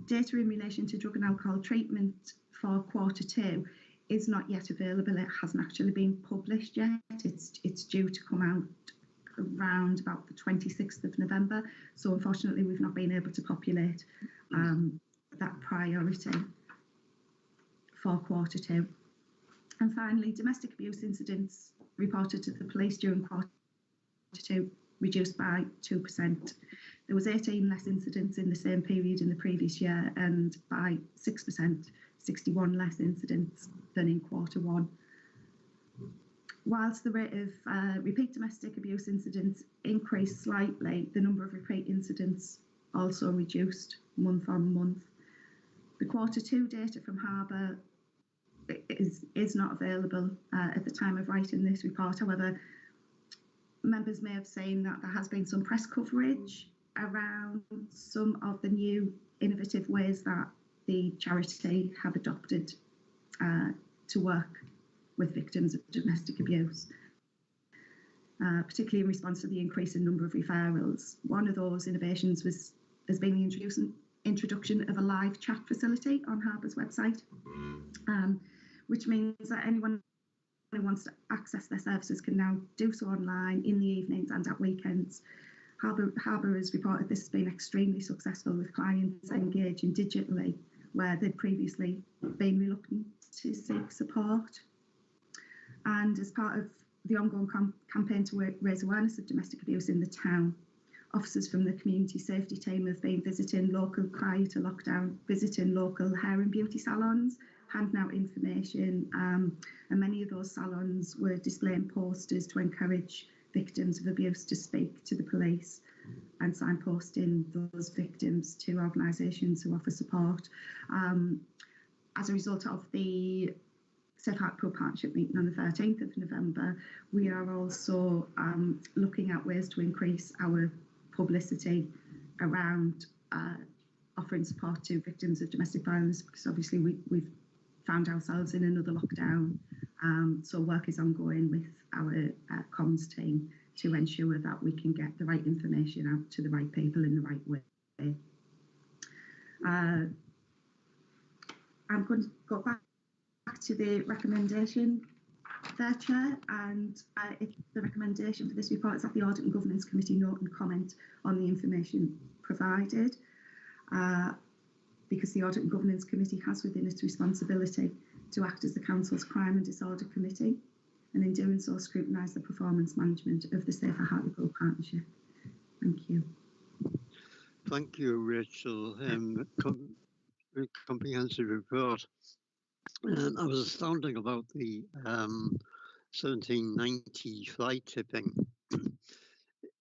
data in relation to drug and alcohol treatment for Q2 is not yet available. It hasn't actually been published yet. It's due to come out around about the 26th of November. So unfortunately, we've not been able to populate that priority for Q2. And finally, domestic abuse incidents reported to the police during Q2 reduced by 2%. There was 18 less incidents in the same period in the previous year, and by 6%, 61 less incidents than in Q1. Whilst the rate of repeat domestic abuse incidents increased slightly, the number of repeat incidents also reduced month on month. The Q2 data from Harbour is not available at the time of writing this report. However, members may have seen that there has been some press coverage around some of the new innovative ways that the charity have adopted to work with victims of domestic abuse, particularly in response to the increase in number of referrals. One of those innovations has been the introduction of a live chat facility on Harbour's website, which means that anyone who wants to access their services can now do so online in the evenings and at weekends. Harbour has reported this has been extremely successful, with clients engaging digitally where they'd previously been reluctant to seek support. And as part of the ongoing campaign to raise awareness of domestic abuse in the town, officers from the community safety team have been visiting prior to lockdown, visiting local hair and beauty salons, handing out information, and many of those salons were displaying posters to encourage victims of abuse to speak to the police, and signposting those victims to organisations who offer support. As a result of the Safe Hartlepool Partnership meeting on the 13th of November, we are also looking at ways to increase our publicity around offering support to victims of domestic violence, because obviously we've found ourselves in another lockdown. So work is ongoing with our comms team to ensure that we can get the right information out to the right people in the right way. I'm going to go back to the recommendation there, Chair, and the recommendation for this report is that the Audit and Governance Committee note and comment on the information provided, because the Audit and Governance Committee has within its responsibility to act as the Council's Crime and Disorder Committee, and in doing so scrutinise the performance management of the Safer Hartlepool Partnership. Thank you. Thank you, Rachel. Comprehensive report. I was astounded about the 1790 fly tipping.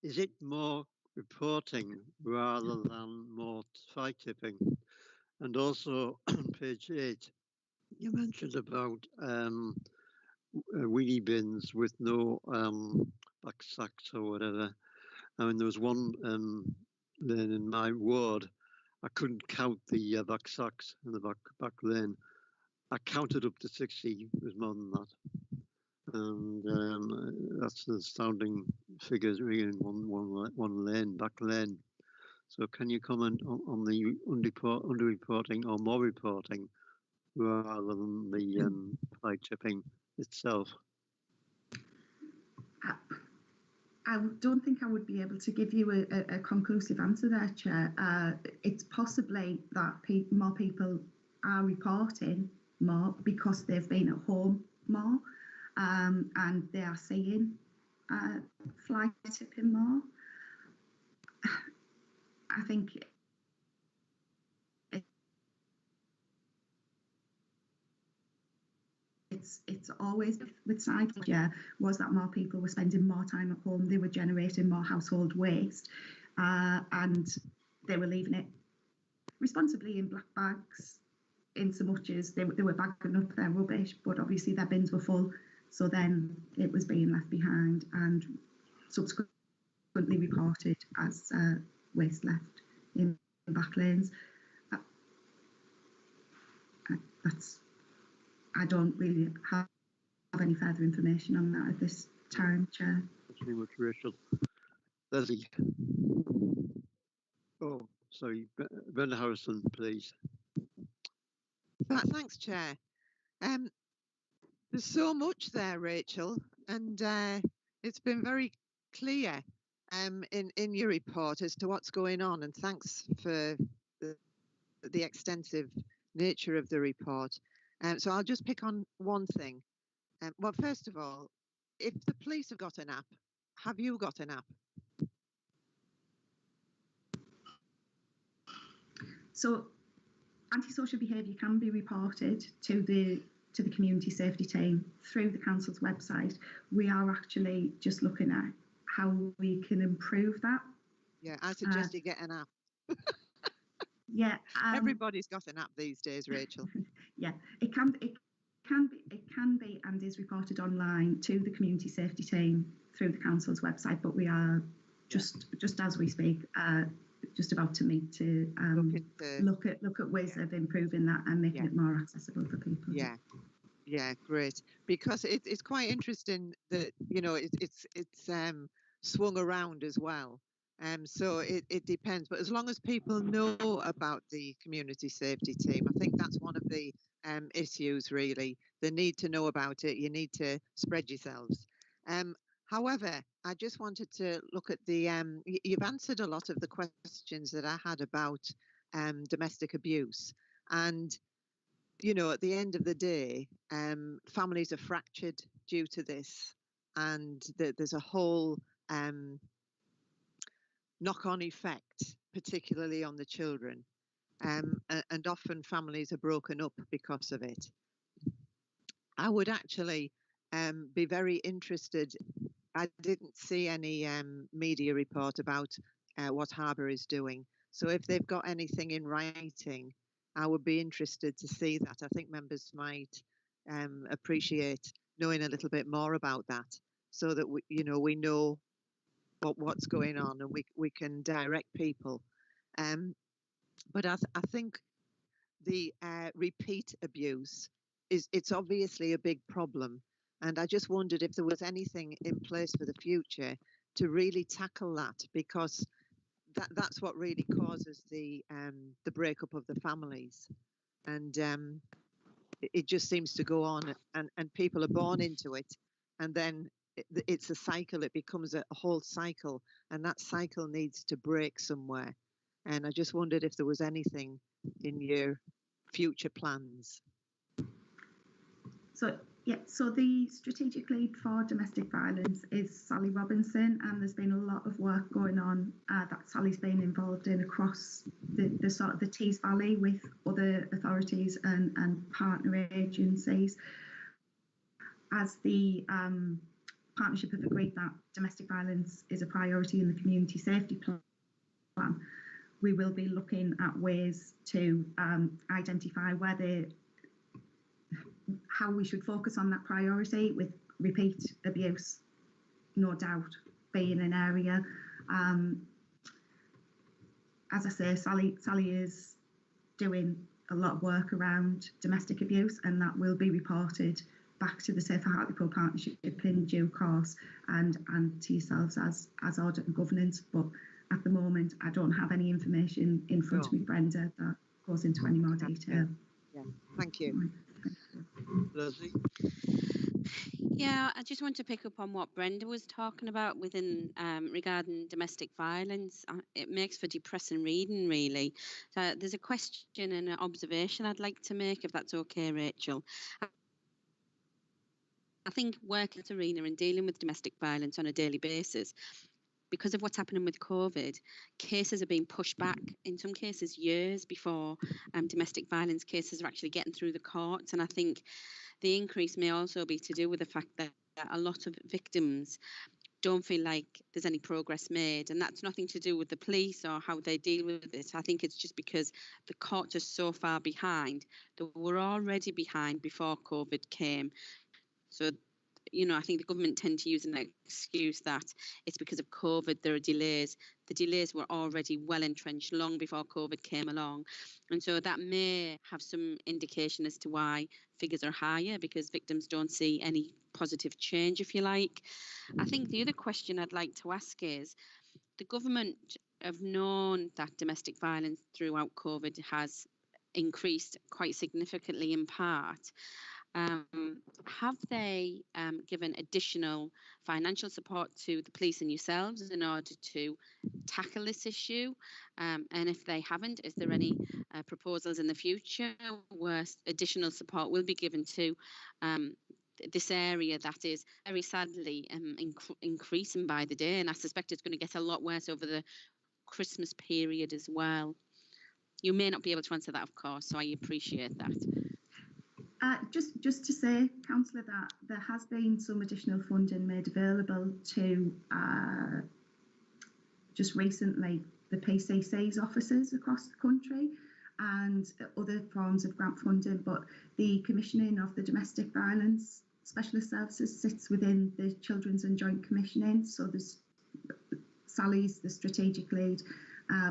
Is it more reporting rather than more fly tipping? And also on page 8, you mentioned about wheelie bins with no back sacks or whatever. I mean, there was one then in my ward. I couldn't count the back sacks in the back lane. I counted up to 60. It was more than that. and that's the astounding figures really in one lane, back lane. So can you comment on the underreporting or more reporting rather than the flag tipping itself? I don't think I would be able to give you a conclusive answer there, Chair. It's possibly that more people are reporting more because they've been at home more, and they are seeing fly tipping more. I think it's always with cycling, yeah, was that more people were spending more time at home, they were generating more household waste, and they were leaving it responsibly in black bags, in so much as they were bagging up their rubbish, but obviously their bins were full, so then it was being left behind and subsequently reported as waste left in back lanes. I don't really have any further information on that at this time, Chair. Thanks very much, Rachel. Leslie. Oh, sorry, Brenda Harrison, please. Thanks, Chair. There's so much there, Rachel, and it's been very clear in your report as to what's going on, and thanks for the extensive nature of the report. So I'll just pick on one thing. Well, first of all, if the police have got an app, have you got an app? So antisocial behaviour can be reported to the community safety team through the council's website. We are actually just looking at how we can improve that. Yeah, I suggest you get an app. Yeah, everybody's got an app these days, Rachel. Yeah, it can be and is reported online to the community safety team through the council's website. But we are just as we speak, just about to meet to look at ways of improving that and making it more accessible for people. Yeah, great. Because it's quite interesting that it's swung around as well. So it depends, but as long as people know about the community safety team, I think that's one of the issues really. They need to know about it. You need to spread yourselves. However, I just wanted to look at the, you've answered a lot of the questions that I had about domestic abuse. And, at the end of the day, families are fractured due to this. And there's a whole knock-on effect, particularly on the children. And often families are broken up because of it. I would actually be very interested. I didn't see any media report about what Harbour is doing. So if they've got anything in writing, I would be interested to see that. I think members might appreciate knowing a little bit more about that, so that we know what's going on and we can direct people. But I think the repeat abuse it's obviously a big problem. And I just wondered if there was anything in place for the future to really tackle that, because that's what really causes the breakup of the families. And it just seems to go on, and people are born into it, and then it's a cycle. It becomes a whole cycle, and that cycle needs to break somewhere. And I just wondered if there was anything in your future plans. So the strategic lead for domestic violence is Sally Robinson, and there's been a lot of work going on that Sally's been involved in across the sort of the Tees Valley with other authorities and partner agencies. As the partnership have agreed that domestic violence is a priority in the community safety plan, we will be looking at ways to identify how we should focus on that priority, with repeat abuse, no doubt, being an area. As I say, Sally is doing a lot of work around domestic abuse, and that will be reported back to the Safer Hartlepool Partnership in due course, and to yourselves as Audit and Governance. But at the moment, I don't have any information in front of me, Brenda, that goes into any more detail. Yeah, thank you. Leslie? Yeah, I just want to pick up on what Brenda was talking about within regarding domestic violence. It makes for depressing reading, really. So there's a question and an observation I'd like to make, if that's okay, Rachel. I think working at arena and dealing with domestic violence on a daily basis, because of what's happening with COVID, cases are being pushed back, in some cases years before domestic violence cases are actually getting through the courts. And I think the increase may also be to do with the fact that a lot of victims don't feel like there's any progress made. And that's nothing to do with the police or how they deal with it. I think it's just because the courts are so far behind. They were already behind before COVID came. So, you know, I think the government tend to use an excuse that it's because of COVID there are delays. The delays were already well entrenched long before COVID came along. And so that may have some indication as to why figures are higher, because victims don't see any positive change, if you like. I think the other question I'd like to ask is, the government have known that domestic violence throughout COVID has increased quite significantly in part. Have they given additional financial support to the police and yourselves in order to tackle this issue? And if they haven't, is there any proposals in the future where additional support will be given to this area that is very sadly increasing by the day? And I suspect it's going to get a lot worse over the Christmas period as well. You may not be able to answer that, of course, so I appreciate that. Just to say, Councillor, that there has been some additional funding made available to just recently the PCC's offices across the country and other forms of grant funding, but the commissioning of the domestic violence specialist services sits within the Children's and Joint Commissioning. So there's Sally's the strategic lead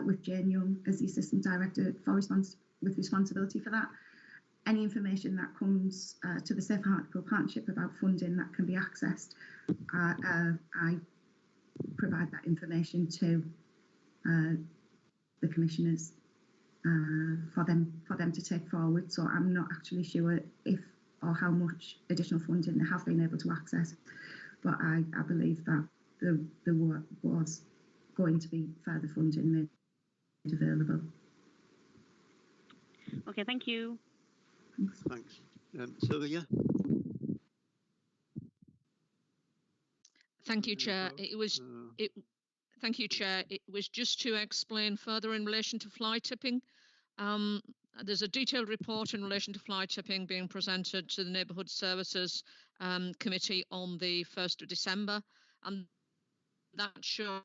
with Jane Young as the Assistant Director with responsibility for that. Any information that comes to the Safer Hartlepool Partnership about funding that can be accessed, I provide that information to the commissioners for them to take forward. So I'm not actually sure if or how much additional funding they have been able to access, but I believe that there was going to be further funding made available. Okay, thank you. Thanks. Sylvia? Thank you, Chair. Thank you, Chair. It was just to explain further in relation to fly tipping. There's a detailed report in relation to fly tipping being presented to the Neighbourhood Services Committee on the 1st of December, and that shows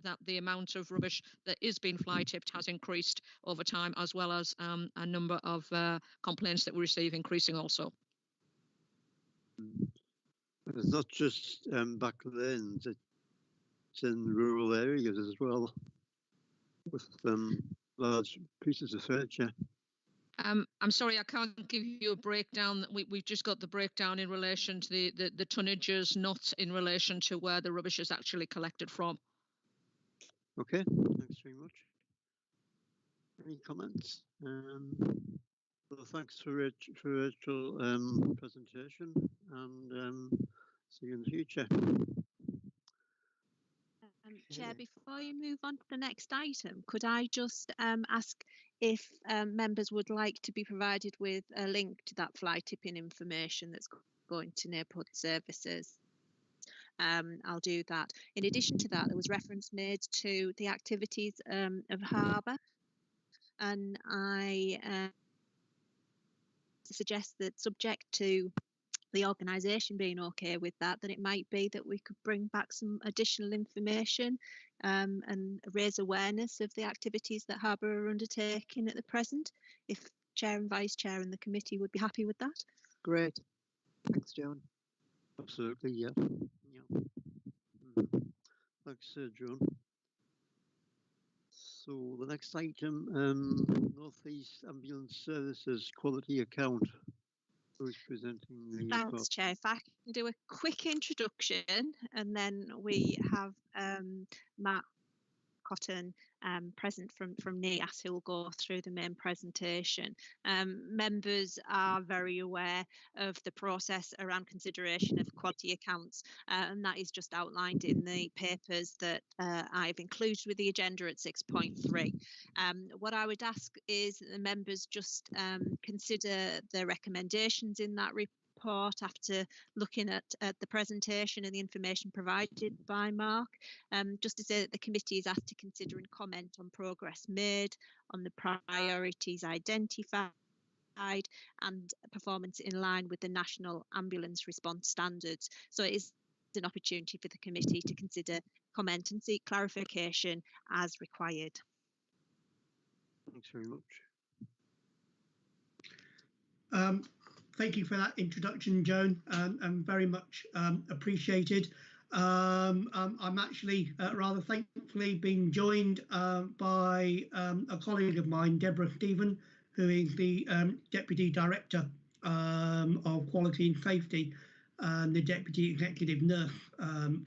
that the amount of rubbish that is being fly tipped has increased over time, as well as a number of complaints that we receive increasing also. It's not just back lanes, it's in rural areas as well, with large pieces of furniture. I'm sorry, I can't give you a breakdown. We've just got the breakdown in relation to the tonnages, not in relation to where the rubbish is actually collected from. Okay, thanks very much. Any comments? Well, thanks for Rachel presentation, and see you in the future. Chair, before you move on to the next item, could I just ask if members would like to be provided with a link to that fly tipping information that's going to Neighbourhood Services? I'll do that. In addition to that, there was reference made to the activities of Harbour, and I suggest that, subject to the organisation being okay with that, then it might be that we could bring back some additional information and raise awareness of the activities that Harbour are undertaking at the present, if Chair and Vice Chair and the committee would be happy with that. Great. Thanks, Joan. Absolutely, yeah. Thanks, Joan. So the next item, North East Ambulance Services Quality Account. Who is presenting the report? Thanks, Chair. If I can do a quick introduction, and then we have Mark Cotton present from NIAS who will go through the main presentation. Members are very aware of the process around consideration of quality accounts, and that is just outlined in the papers that I've included with the agenda at 6.3. What I would ask is the members just consider the recommendations in that report after looking at the presentation and the information provided by Mark, just to say that the committee is asked to consider and comment on progress made, on the priorities identified, and performance in line with the National Ambulance Response Standards. So it is an opportunity for the committee to consider, comment and seek clarification as required. Thanks very much. Thank you for that introduction, Joan, and very much appreciated. I'm actually rather thankfully being joined by a colleague of mine, Deborah Stephen, who is the Deputy Director of Quality and Safety and the Deputy Executive Nurse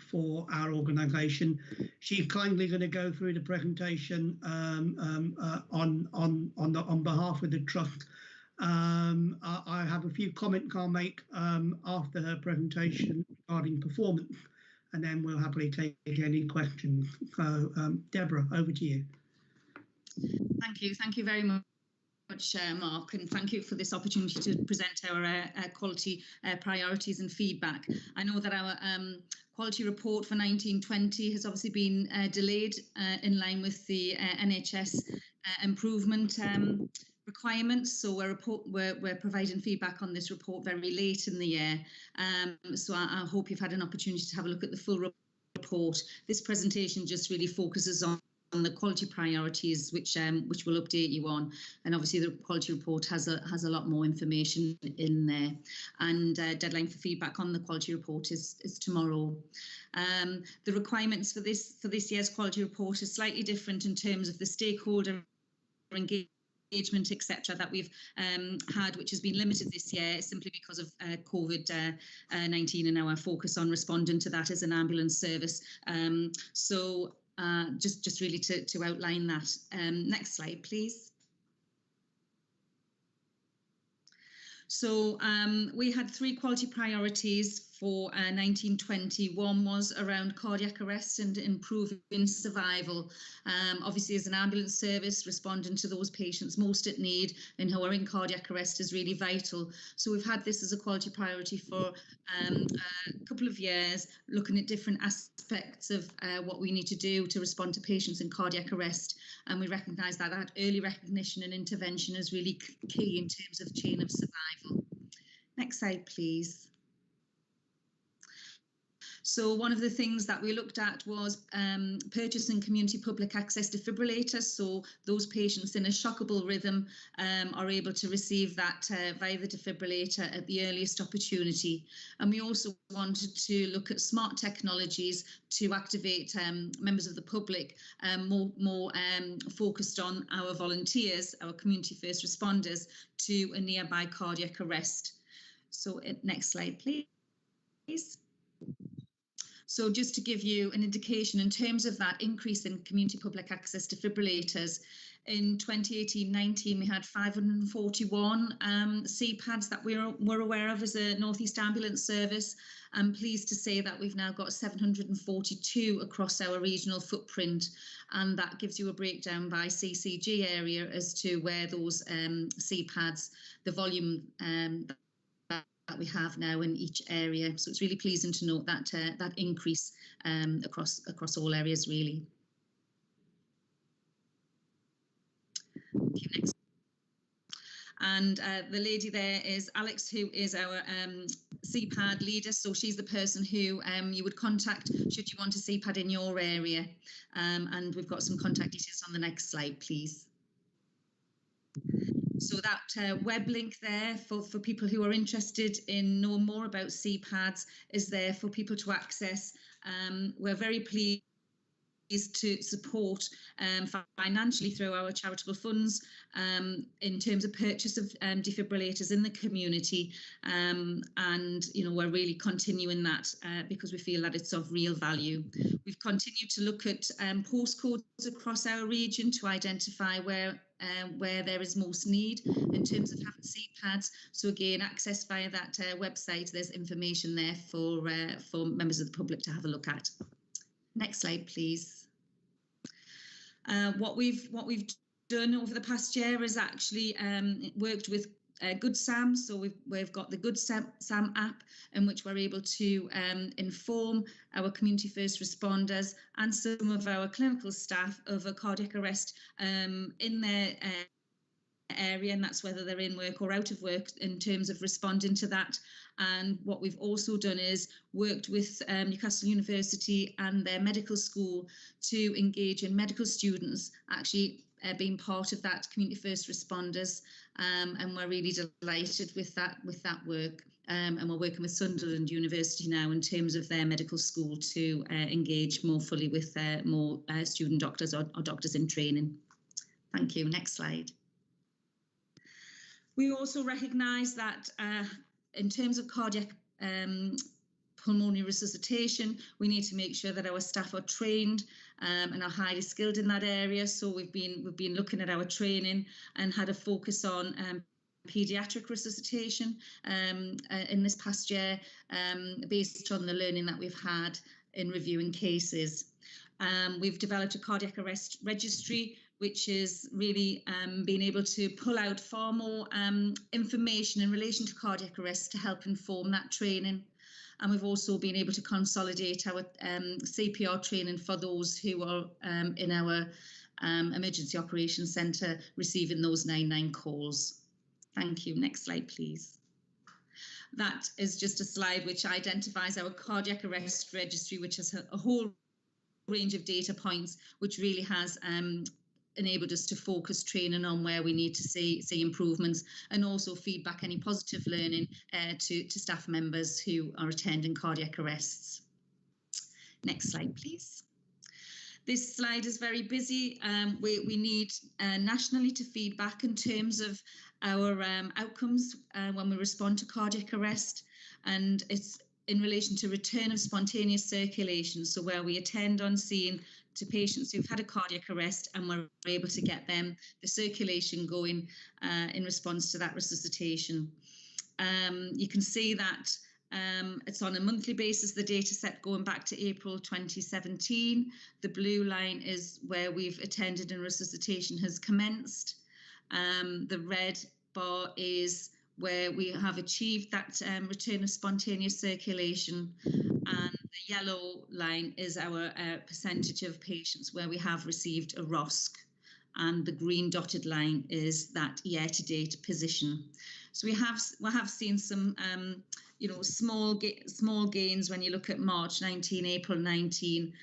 for our organisation. She's kindly going to go through the presentation on behalf of the Trust. I have a few comments I'll make after her presentation regarding performance, and then we'll happily take any questions. So, Deborah, over to you. Thank you very much, Mark, and thank you for this opportunity to present our quality priorities and feedback. I know that our quality report for 1920 has obviously been delayed in line with the NHS improvement requirements, so we're providing feedback on this report very late in the year. So I hope you've had an opportunity to have a look at the full report. This presentation just really focuses on the quality priorities, which we'll update you on, and obviously the quality report has a lot more information in there. And deadline for feedback on the quality report is tomorrow. The requirements for this year's quality report is slightly different in terms of the stakeholder engagement, etc., that we've had, which has been limited this year simply because of COVID-19 and our focus on responding to that as an ambulance service. So just really to outline that. Next slide, please. So we had 3 quality priorities for 1920. One was around cardiac arrest and improving survival. Obviously, as an ambulance service, responding to those patients most at need and who are in cardiac arrest is really vital. So we've had this as a quality priority for a couple of years, looking at different aspects of what we need to do to respond to patients in cardiac arrest. And we recognise that early recognition and intervention is really key in terms of chain of survival. Next slide, please. So one of the things that we looked at was purchasing community public access defibrillators. So those patients in a shockable rhythm are able to receive that via the defibrillator at the earliest opportunity. And we also wanted to look at smart technologies to activate members of the public, more focused on our volunteers, our community first responders, to a nearby cardiac arrest. So next slide, please. So just to give you an indication in terms of that increase in community public access defibrillators, in 2018-19 we had 541 CPADs that we're aware of as a North East Ambulance Service. I'm pleased to say that we've now got 742 across our regional footprint, and that gives you a breakdown by CCG area as to where those CPADs, the volume that we have now in each area. So it's really pleasing to note that that increase across all areas, really. Okay, next. And the lady there is Alex, who is our CPAD leader. So she's the person who you would contact should you want a CPAD in your area. And we've got some contact details on the next slide, please. So that web link there for people who are interested in knowing more about CPADs is there for people to access. We're very pleased to support financially through our charitable funds in terms of purchase of defibrillators in the community, and we're really continuing that because we feel that it's of real value. We've continued to look at postcodes across our region to identify where there is most need in terms of having CPADs. So again, access via that website. There's information there for members of the public to have a look at. Next slide, please. What we've done over the past year is actually worked with Good Sam. So we've got the Good Sam app, in which we're able to inform our community first responders and some of our clinical staff of a cardiac arrest in their area, and that's whether they're in work or out of work, in terms of responding to that. And what we've also done is worked with Newcastle University and their medical school to engage in medical students actually being part of that community first responders, and we're really delighted with that work. And we're working with Sunderland University now in terms of their medical school to engage more fully with more student doctors or doctors in training. Thank you. Next slide. We also recognise that in terms of cardiac pulmonary resuscitation, we need to make sure that our staff are trained and are highly skilled in that area. So we've been looking at our training and had a focus on paediatric resuscitation in this past year, based on the learning that we've had in reviewing cases. We've developed a cardiac arrest registry, which is really being able to pull out far more information in relation to cardiac arrest to help inform that training. And we've also been able to consolidate our CPR training for those who are in our emergency operations centre receiving those 99 calls. Thank you. Next slide, please. That is just a slide which identifies our cardiac arrest registry, which has a whole range of data points, which really has enabled us to focus training on where we need to see improvements, and also feedback any positive learning to staff members who are attending cardiac arrests. Next slide, please. This slide is very busy. We need nationally to feedback in terms of our outcomes when we respond to cardiac arrest, and it's in relation to return of spontaneous circulation, so where we attend on scene to patients who've had a cardiac arrest and we're able to get them the circulation going in response to that resuscitation. You can see that it's on a monthly basis, the data set going back to April 2017. The blue line is where we've attended and resuscitation has commenced. The red bar is where we have achieved that return of spontaneous circulation, and the yellow line is our percentage of patients where we have received a ROSC, and the green dotted line is that year-to-date position. So we have seen some small gains when you look at March 19, April 19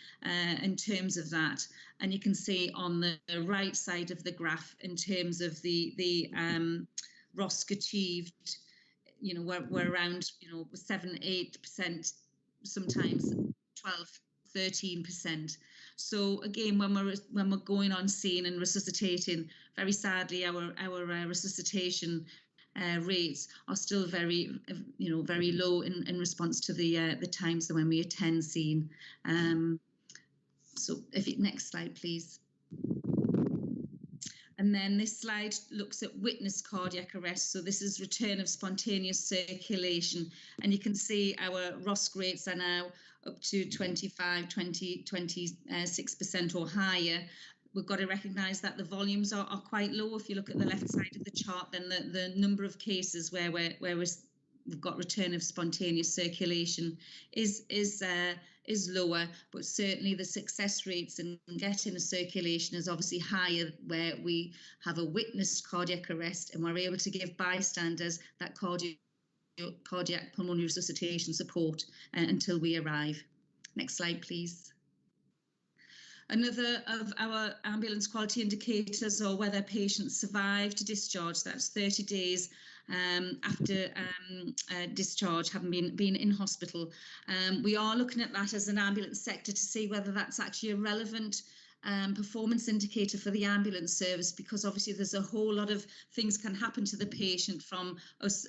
in terms of that, and you can see on the right side of the graph in terms of the ROSC achieved, we're around 7-8%, sometimes 12-13%. So again, when we're going on scene and resuscitating, very sadly our resuscitation rates are still very low in response to the times when we attend scene. So next slide, please. And then this slide looks at witnessed cardiac arrest. So this is return of spontaneous circulation. And you can see our ROSC rates are now up to 26% or higher. We've got to recognise that the volumes are quite low. If you look at the left side of the chart, then the number of cases where we've got return of spontaneous circulation is lower, but certainly the success rates in getting a circulation is obviously higher where we have a witnessed cardiac arrest and we're able to give bystanders that cardiac pulmonary resuscitation support until we arrive. Next slide, please. Another of our ambulance quality indicators are whether patients survive to discharge. That's 30 days after discharge, having been in hospital. We are looking at that as an ambulance sector to see whether that's actually a relevant performance indicator for the ambulance service, because obviously there's a whole lot of things can happen to the patient from us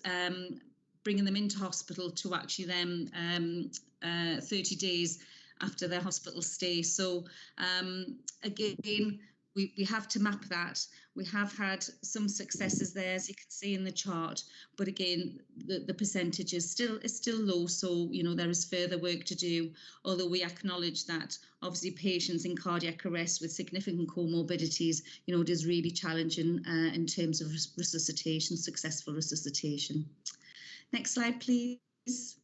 bringing them into hospital to actually them 30 days after their hospital stay. So again, we have to map that. We have had some successes there, as you can see in the chart, but again, the percentage is still low. So, you know, there is further work to do, although we acknowledge that obviously patients in cardiac arrest with significant comorbidities, you know, it is really challenging in terms of resuscitation, successful resuscitation. Next slide, please.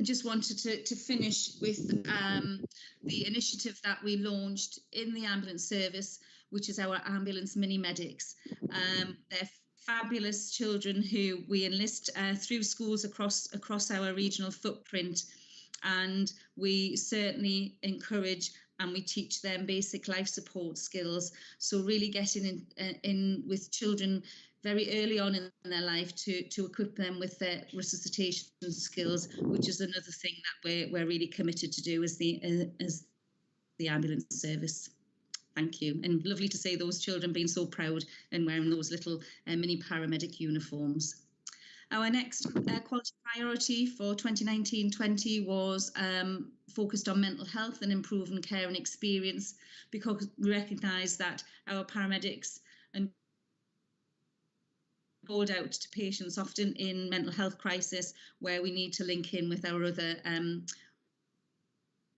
I just wanted to finish with the initiative that we launched in the ambulance service, which is our ambulance mini medics. They're fabulous children who we enlist through schools across our regional footprint, and we certainly encourage and we teach them basic life support skills. So really getting in with children very early on in their life to equip them with their resuscitation skills, which is another thing that we're really committed to do as the ambulance service. Thank you, and lovely to see those children being so proud and wearing those little mini paramedic uniforms. Our next quality priority for 2019-20 was focused on mental health and improving care and experience, because we recognise that our paramedics and called out to patients often in mental health crisis, where we need to link in with our other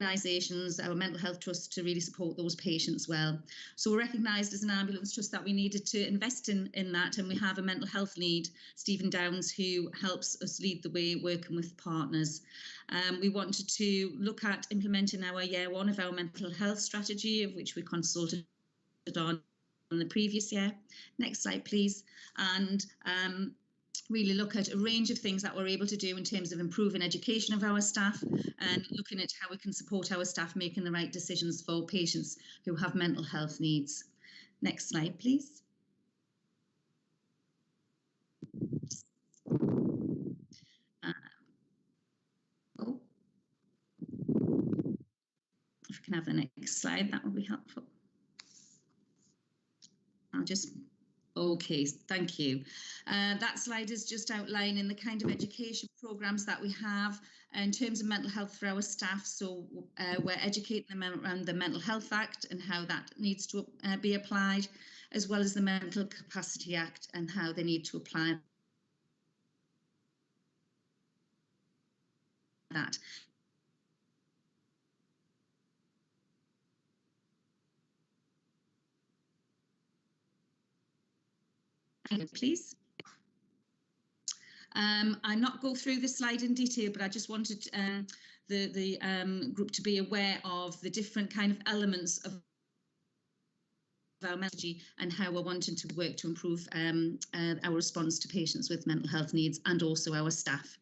organisations, our mental health trusts, to really support those patients well. So we recognised as an ambulance trust that we needed to invest in that, and we have a mental health lead, Stephen Downs, who helps us lead the way working with partners. We wanted to look at implementing our year one of our mental health strategy, of which we consulted on the previous year. Next slide, please. And really look at a range of things that we're able to do in terms of improving education of our staff and looking at how we can support our staff making the right decisions for patients who have mental health needs. Next slide, please. If we can have the next slide, that would be helpful. Okay, thank you. That slide is just outlining the kind of education programs that we have in terms of mental health for our staff. So we're educating them around the Mental Health Act and how that needs to be applied, as well as the Mental Capacity Act and how they need to apply that. Please. I'll not go through this slide in detail, but I just wanted the group to be aware of the different kind of elements of our strategy and how we're wanting to work to improve our response to patients with mental health needs and also our staff.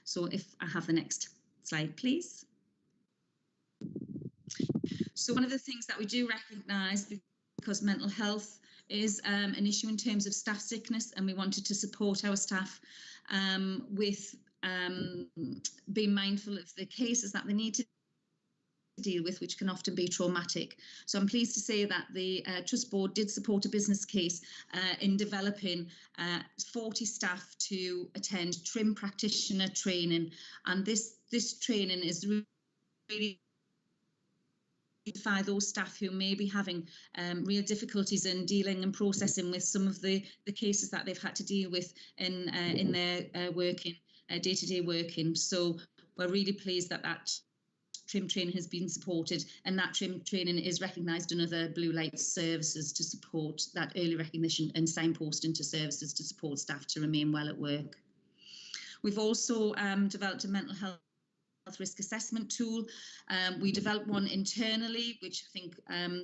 So if I have the next slide, please. So one of the things that we do recognise, because mental health is an issue in terms of staff sickness, and we wanted to support our staff with being mindful of the cases that they need to deal with, which can often be traumatic. So I'm pleased to say that the Trust Board did support a business case in developing 40 staff to attend TRIM practitioner training, and this training is really those staff who may be having real difficulties in dealing and processing with some of the cases that they've had to deal with in their working, day-to-day working. So we're really pleased that that TRIM training has been supported, and that TRIM training is recognised in other blue light services to support that early recognition and signposting to services to support staff to remain well at work. We've also developed a mental health risk assessment tool. We developed one internally, which I think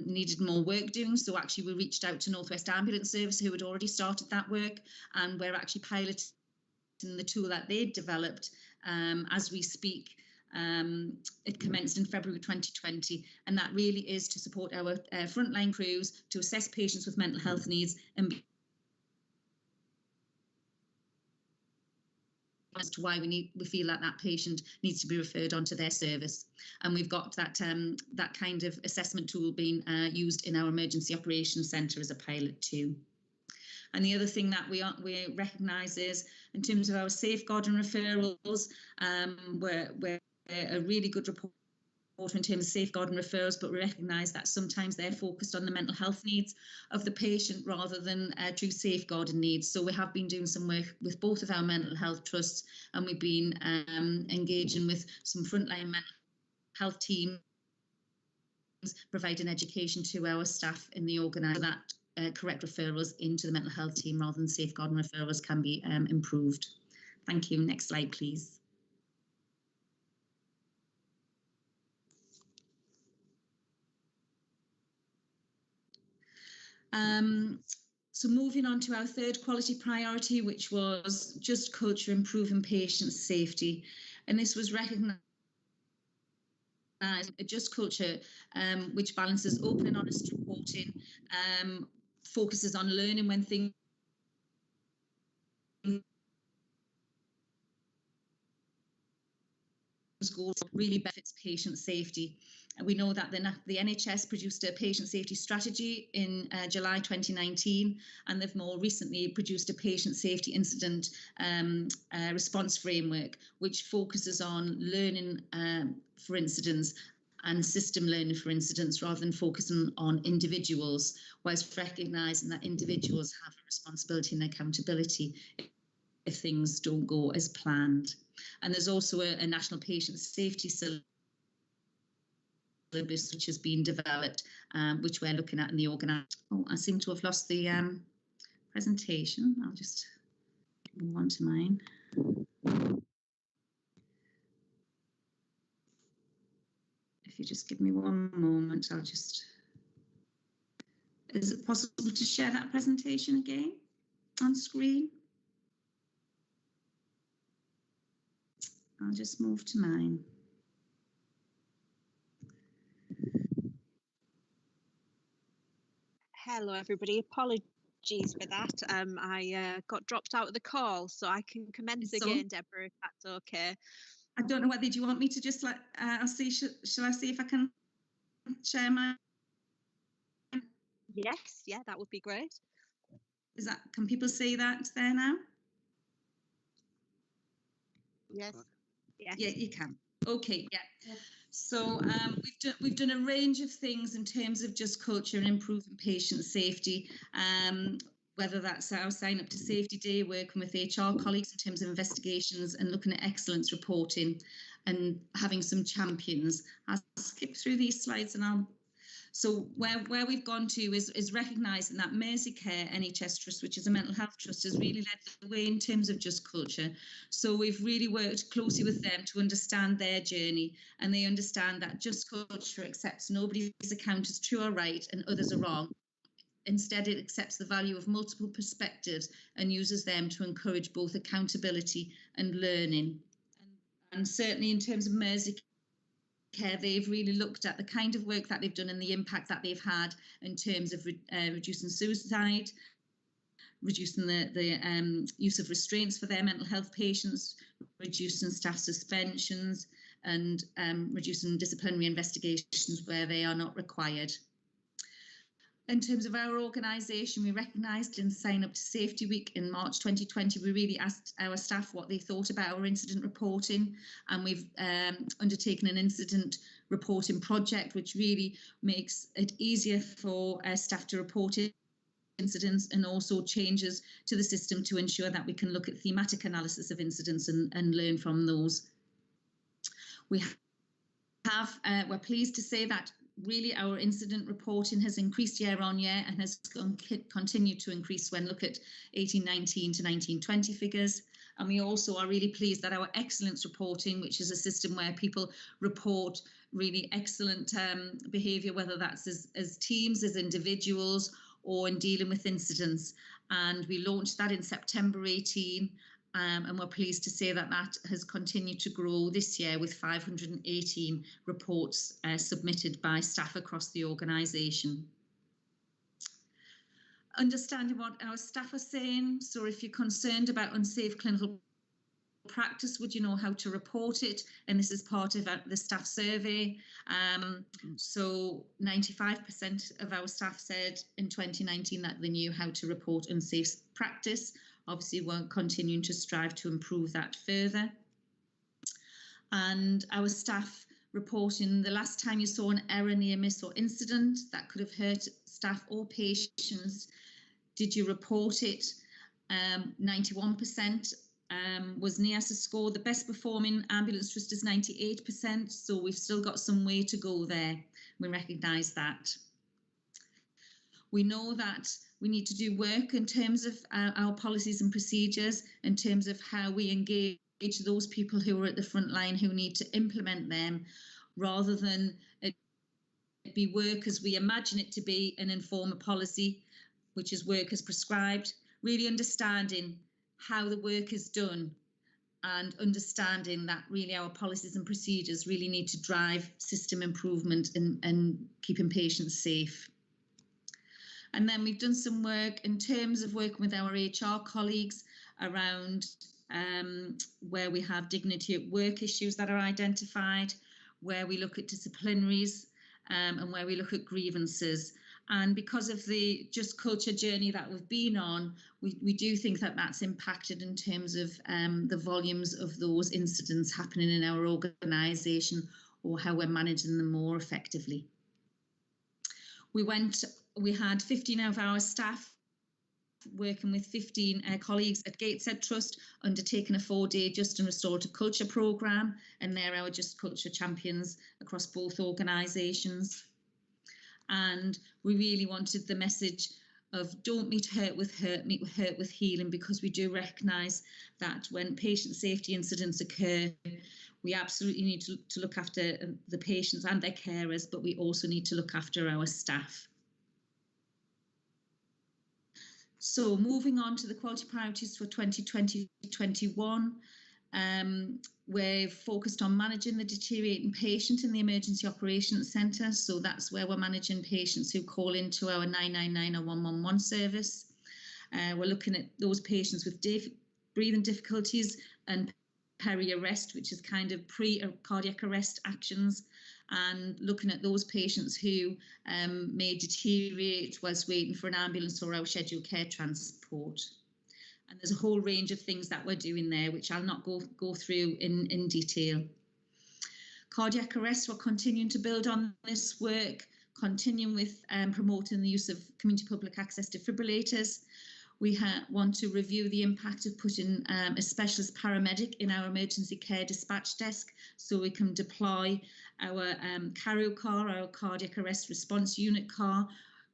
needed more work doing. So actually we reached out to North West Ambulance Service, who had already started that work, and we're actually piloting the tool that they'd developed as we speak. It commenced in February 2020, and that really is to support our frontline crews to assess patients with mental health needs and as to why we feel that patient needs to be referred on to their service. And we've got that that kind of assessment tool being used in our emergency operations centre as a pilot too. And the other thing that we recognise is, in terms of our safeguarding referrals, we're a really good report in terms of safeguarding referrals, but we recognise that sometimes they're focused on the mental health needs of the patient rather than true safeguarding needs. So we have been doing some work with both of our mental health trusts, and we've been engaging with some frontline mental health teams, providing education to our staff in the organisation that correct referrals into the mental health team rather than safeguarding referrals can be improved. Thank you. Next slide, please. So moving on to our third quality priority, which was just culture, improving patient safety. And this was recognised as a just culture, which balances open and honest reporting, focuses on learning when things goals, really benefits patient safety. And we know that the NHS produced a patient safety strategy in July 2019, and they've more recently produced a patient safety incident response framework, which focuses on learning for incidents and system learning for incidents rather than focusing on individuals, whilst recognising that individuals have a responsibility and accountability if things don't go as planned. And there's also a national patient safety syllabus which has been developed, which we're looking at in the organisation. Oh, I seem to have lost the presentation. I'll just move on to mine. If you just give me one moment, I'll just... Is it possible to share that presentation again on screen? I'll just move to mine. Hello, everybody. Apologies for that. I got dropped out of the call, so I can commence again, Deborah, if that's okay. I don't know whether, do you want me to just let, I'll see, shall I see if I can share mine? Yes, yeah, that would be great. Is that, can people see that there now? Yes. Yeah, you can. Okay, yeah. So we've done a range of things in terms of just culture and improving patient safety, whether that's our sign up to safety day, working with HR colleagues in terms of investigations and looking at excellence reporting and having some champions. I'll skip through these slides and I'll... So where we've gone to is recognising that Merseycare NHS Trust, which is a mental health trust, has really led the way in terms of just culture. So we've really worked closely with them to understand their journey, and they understand that just culture accepts nobody's account as true or right and others are wrong. Instead, it accepts the value of multiple perspectives and uses them to encourage both accountability and learning. And certainly in terms of Merseycare, they've really looked at the kind of work that they've done and the impact that they've had in terms of reducing suicide, reducing the use of restraints for their mental health patients, reducing staff suspensions, and reducing disciplinary investigations where they are not required. In terms of our organisation, we recognised in Sign Up to Safety Week in March 2020, we really asked our staff what they thought about our incident reporting, and we've undertaken an incident reporting project which really makes it easier for staff to report incidents and also changes to the system to ensure that we can look at thematic analysis of incidents and learn from those. We're pleased to say that really our incident reporting has increased year on year and has continued to increase when look at 1819 to 1920 figures. And we also are really pleased that our excellence reporting, which is a system where people report really excellent behaviour, whether that's as teams, as individuals, or in dealing with incidents. And we launched that in September 18. And we're pleased to say that that has continued to grow this year with 518 reports submitted by staff across the organisation. Understanding what our staff are saying, so if you're concerned about unsafe clinical practice, would you know how to report it? And this is part of the staff survey. So 95% of our staff said in 2019 that they knew how to report unsafe practice. Obviously, we're continuing to strive to improve that further. And our staff reporting the last time you saw an error, near miss or incident that could have hurt staff or patients, did you report it? 91% was NIAS's score. The best performing ambulance trust is 98%, so we've still got some way to go there. We recognise that. We know that we need to do work in terms of our policies and procedures, in terms of how we engage those people who are at the front line who need to implement them, rather than it be work as we imagine it to be and inform a policy, which is work as prescribed. Really understanding how the work is done and understanding that really our policies and procedures really need to drive system improvement and keeping patients safe. And then we've done some work in terms of working with our HR colleagues around where we have dignity at work issues that are identified, where we look at disciplinaries and where we look at grievances. And because of the just culture journey that we've been on, we do think that that's impacted in terms of the volumes of those incidents happening in our organisation, or how we're managing them more effectively. We had 15 of our staff working with 15 colleagues at Gateshead Trust, undertaking a 4-day Just and Restorative Culture programme, and they're our Just Culture champions across both organisations. And we really wanted the message of don't meet hurt with hurt, meet hurt with healing, because we do recognise that when patient safety incidents occur, we absolutely need to look after the patients and their carers, but we also need to look after our staff. So moving on to the quality priorities for 2020-21, we're focused on managing the deteriorating patient in the emergency operations centre. So that's where we're managing patients who call into our 999 or 111 service. We're looking at those patients with breathing difficulties and peri-arrest, which is kind of pre-cardiac arrest actions, and looking at those patients who may deteriorate whilst waiting for an ambulance or our scheduled care transport. And there's a whole range of things that we're doing there, which I'll not go through in detail. Cardiac arrest, we're continuing to build on this work, continuing with promoting the use of community public access defibrillators. We want to review the impact of putting a specialist paramedic in our emergency care dispatch desk, so we can deploy our CARIO car, our cardiac arrest response unit car,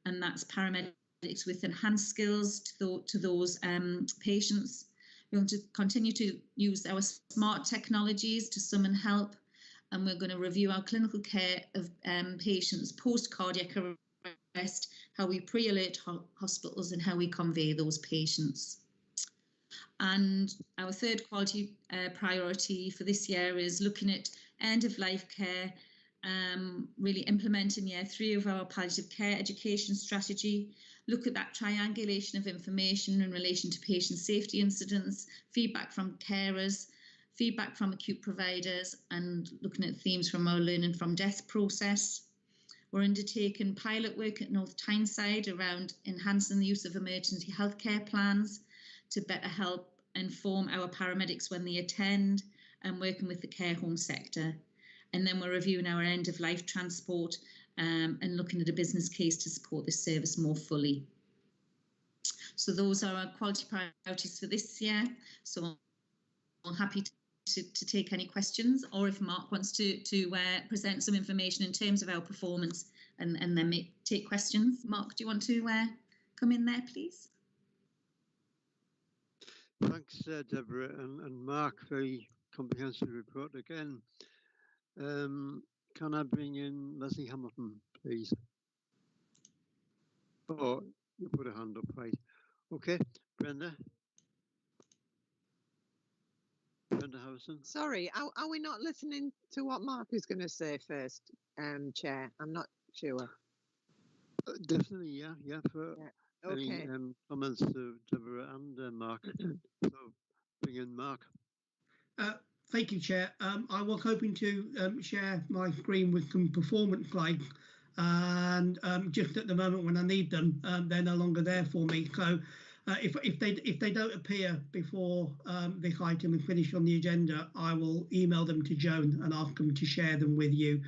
and that's paramedics with enhanced skills to those patients. We want to continue to use our smart technologies to summon help, and we're going to review our clinical care of patients post-cardiac arrest, how we pre-alert hospitals and how we convey those patients. And our third quality priority for this year is looking at end-of-life care, really implementing year 3 of our palliative care education strategy, look at that triangulation of information in relation to patient safety incidents, feedback from carers, feedback from acute providers, and looking at themes from our learning from death process. We're undertaking pilot work at North Tyneside around enhancing the use of emergency healthcare plans to better help inform our paramedics when they attend, and working with the care home sector. And then we're reviewing our end-of-life transport and looking at a business case to support this service more fully. So those are our quality priorities for this year. So I'm happy to take any questions, or if Mark wants to present some information in terms of our performance and then take questions. Mark, do you want to come in there, please? Thanks, Deborah and Mark. Very comprehensive report again. Can I bring in Leslie Hamilton, please? Oh, you put a hand up, right. Okay, Brenda. Brenda Howson. Sorry, are we not listening to what Mark is going to say first, Chair? I'm not sure. Definitely, yeah. For okay. Any comments to Deborah and Mark. So bring in Mark. Thank you, Chair. I was hoping to share my screen with some performance slides, and just at the moment when I need them, they're no longer there for me. So if they don't appear before this item is finished on the agenda, I will email them to Joan and ask them to share them with you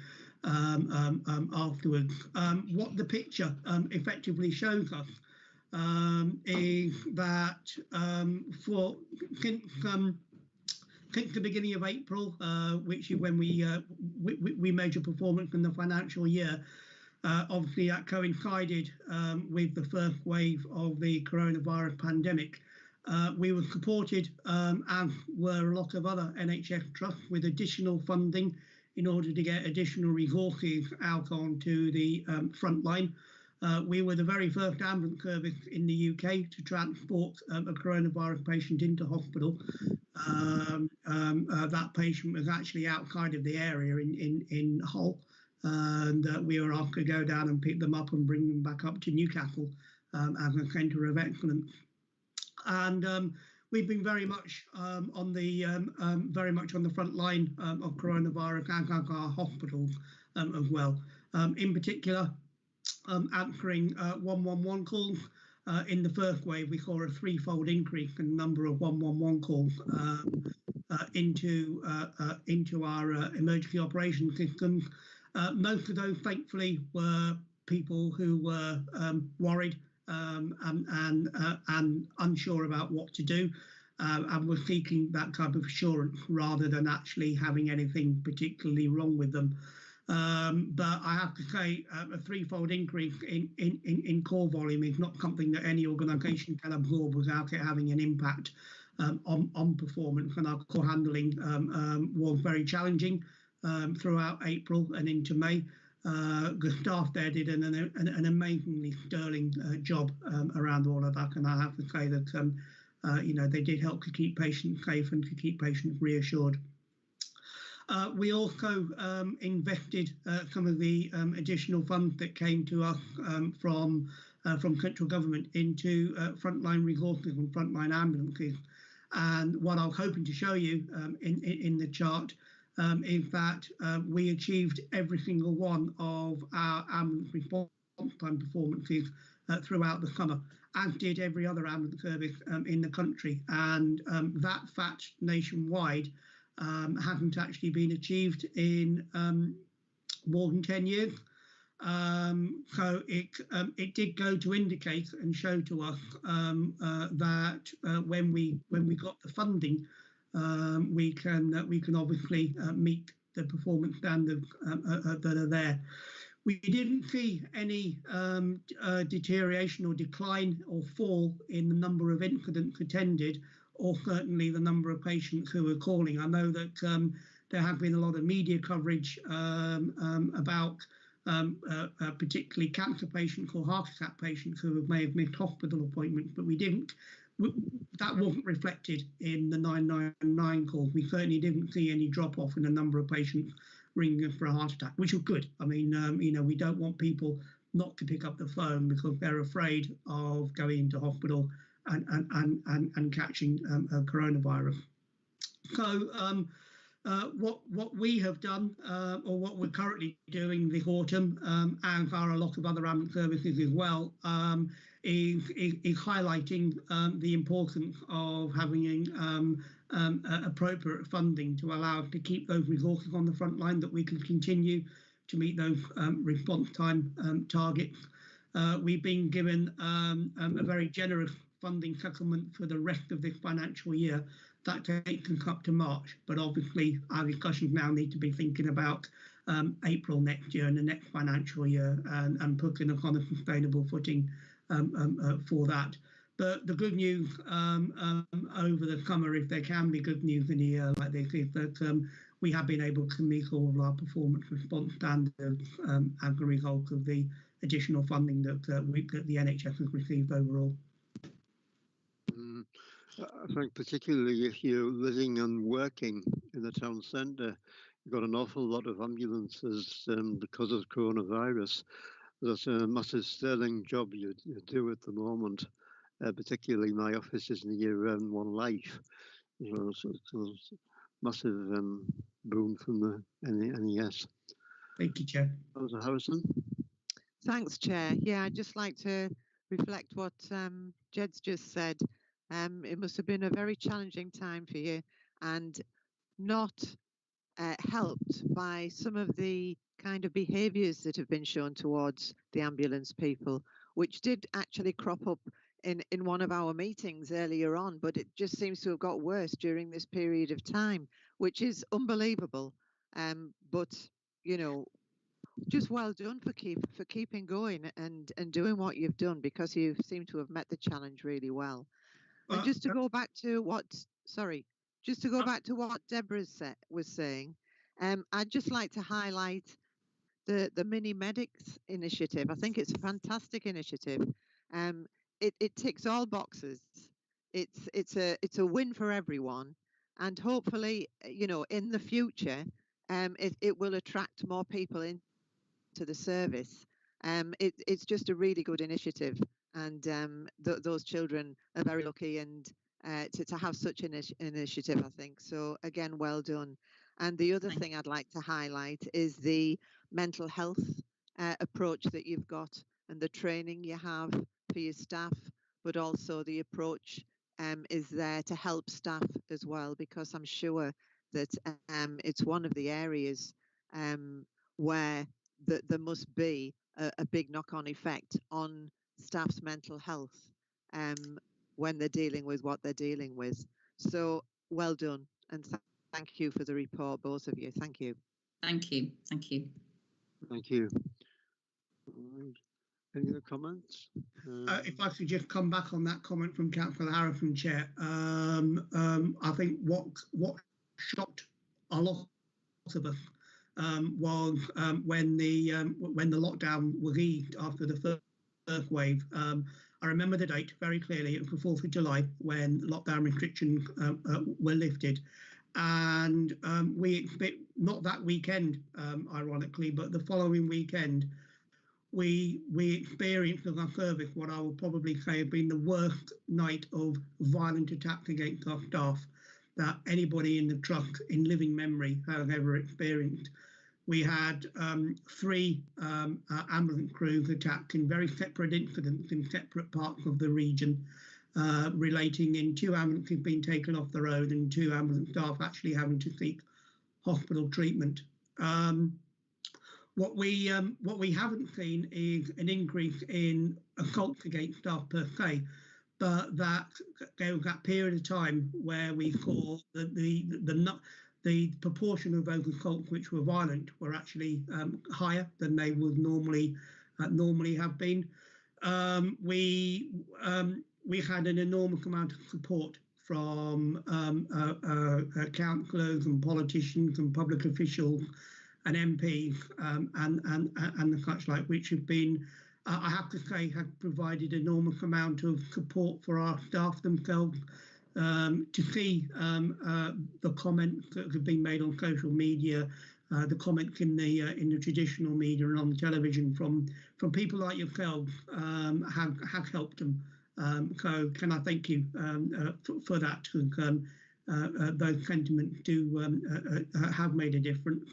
afterwards. What the picture effectively shows us is that since the beginning of April, which is when we measure performance in the financial year, obviously that coincided with the first wave of the coronavirus pandemic. We were supported, as were a lot of other NHS trusts, with additional funding in order to get additional resources out onto the front line. We were the very first ambulance service in the UK to transport a coronavirus patient into hospital. That patient was actually outside of the area in Hull, and we were asked to go down and pick them up and bring them back up to Newcastle as a centre of excellence. And we've been very much on the front line of coronavirus, as our hospitals as well. In particular, answering 111 calls. In the first wave, we saw a threefold increase in the number of 111 calls into our emergency operations systems. Most of those, thankfully, were people who were worried and unsure about what to do, and were seeking that type of assurance rather than actually having anything particularly wrong with them. But I have to say, a threefold increase in call volume is not something that any organisation can absorb without it having an impact on performance. And our call handling was very challenging throughout April and into May. The staff there did an amazingly sterling job around all of that, and I have to say that they did help to keep patients safe and to keep patients reassured. We also invested some of the additional funds that came to us from central government into frontline resources and frontline ambulances. And what I was hoping to show you in the chart is that we achieved every single one of our ambulance response time performances throughout the summer, as did every other ambulance service in the country. And that fact nationwide hasn't actually been achieved in more than 10 years. So it did go to indicate and show to us that when we got the funding, we can obviously meet the performance standards that are there. We didn't see any deterioration or decline or fall in the number of incidents attended, or certainly the number of patients who were calling. I know that there have been a lot of media coverage about particularly cancer patients or heart attack patients who may have missed hospital appointments, but that wasn't reflected in the 999 calls. We certainly didn't see any drop off in the number of patients ringing us for a heart attack, which was good. I mean, we don't want people not to pick up the phone because they're afraid of going into hospital and catching coronavirus. So what we have done, or what we're currently doing this autumn, and are a lot of other ambulance services as well, is highlighting the importance of having appropriate funding to allow us to keep those resources on the front line, that we can continue to meet those response time targets. We've been given a very generous funding settlement for the rest of this financial year. That takes us up to March, but obviously our discussions now need to be thinking about April next year and the next financial year, and putting us on a sustainable footing for that. But the good news over the summer, if there can be good news in a year like this, is that we have been able to meet all of our performance response standards as a result of the additional funding that the NHS has received overall. I think particularly if you're living and working in the town centre, you've got an awful lot of ambulances because of coronavirus. That's a massive sterling job you do at the moment. Particularly my office is near One Life, so massive boon from the NES. Thank you, Chair. Councillor Harrison. Thanks, Chair. Yeah, I'd just like to reflect what Jed's just said. It must have been a very challenging time for you, and not helped by some of the kind of behaviours that have been shown towards the ambulance people, which did actually crop up in one of our meetings earlier on, but it just seems to have got worse during this period of time, which is unbelievable. But you know, just well done for keeping going and doing what you've done, because you seem to have met the challenge really well. And just to go back to what, back to what Deborah was saying, I'd just like to highlight the Mini Medics initiative. I think it's a fantastic initiative. It ticks all boxes. It's a win for everyone, and hopefully, you know, in the future, it will attract more people into the service. It's just a really good initiative, and those children are very lucky and to have such an initiative, I think. So again, well done. And the other thing I'd like to highlight is the mental health approach that you've got, and the training you have for your staff, but also the approach is there to help staff as well, because I'm sure that it's one of the areas where there must be a big knock-on effect on staff's mental health when they're dealing with what they're dealing with. So well done, and thank you for the report, both of you. Thank you. Thank you. Thank you. Thank you. Any other comments? If I could just come back on that comment from Councillor Harrison, Chair. I think what shocked a lot of us was when the lockdown was eased after the first wave. I remember the date very clearly. It was the 4th of July when lockdown restrictions were lifted, and we not that weekend, ironically, but the following weekend, we experienced as our service what I will probably say have been the worst night of violent attacks against our staff that anybody in the trust in living memory has ever experienced. We had 3 ambulance crews attacked in very separate incidents in separate parts of the region, relating in 2 ambulances being taken off the road and 2 ambulance staff actually having to seek hospital treatment. What we haven't seen is an increase in assaults against staff per se, but that there was that period of time where we saw that the proportion of those assaults which were violent were actually higher than they would normally have been. We had an enormous amount of support from councillors and politicians and public officials and MPs and the such like, which have been, I have to say, have provided enormous amount of support for our staff themselves. To see the comments that have been made on social media, the comments in the traditional media and on television from people like yourselves have helped them. So can I thank you for that? Those sentiments do have made a difference.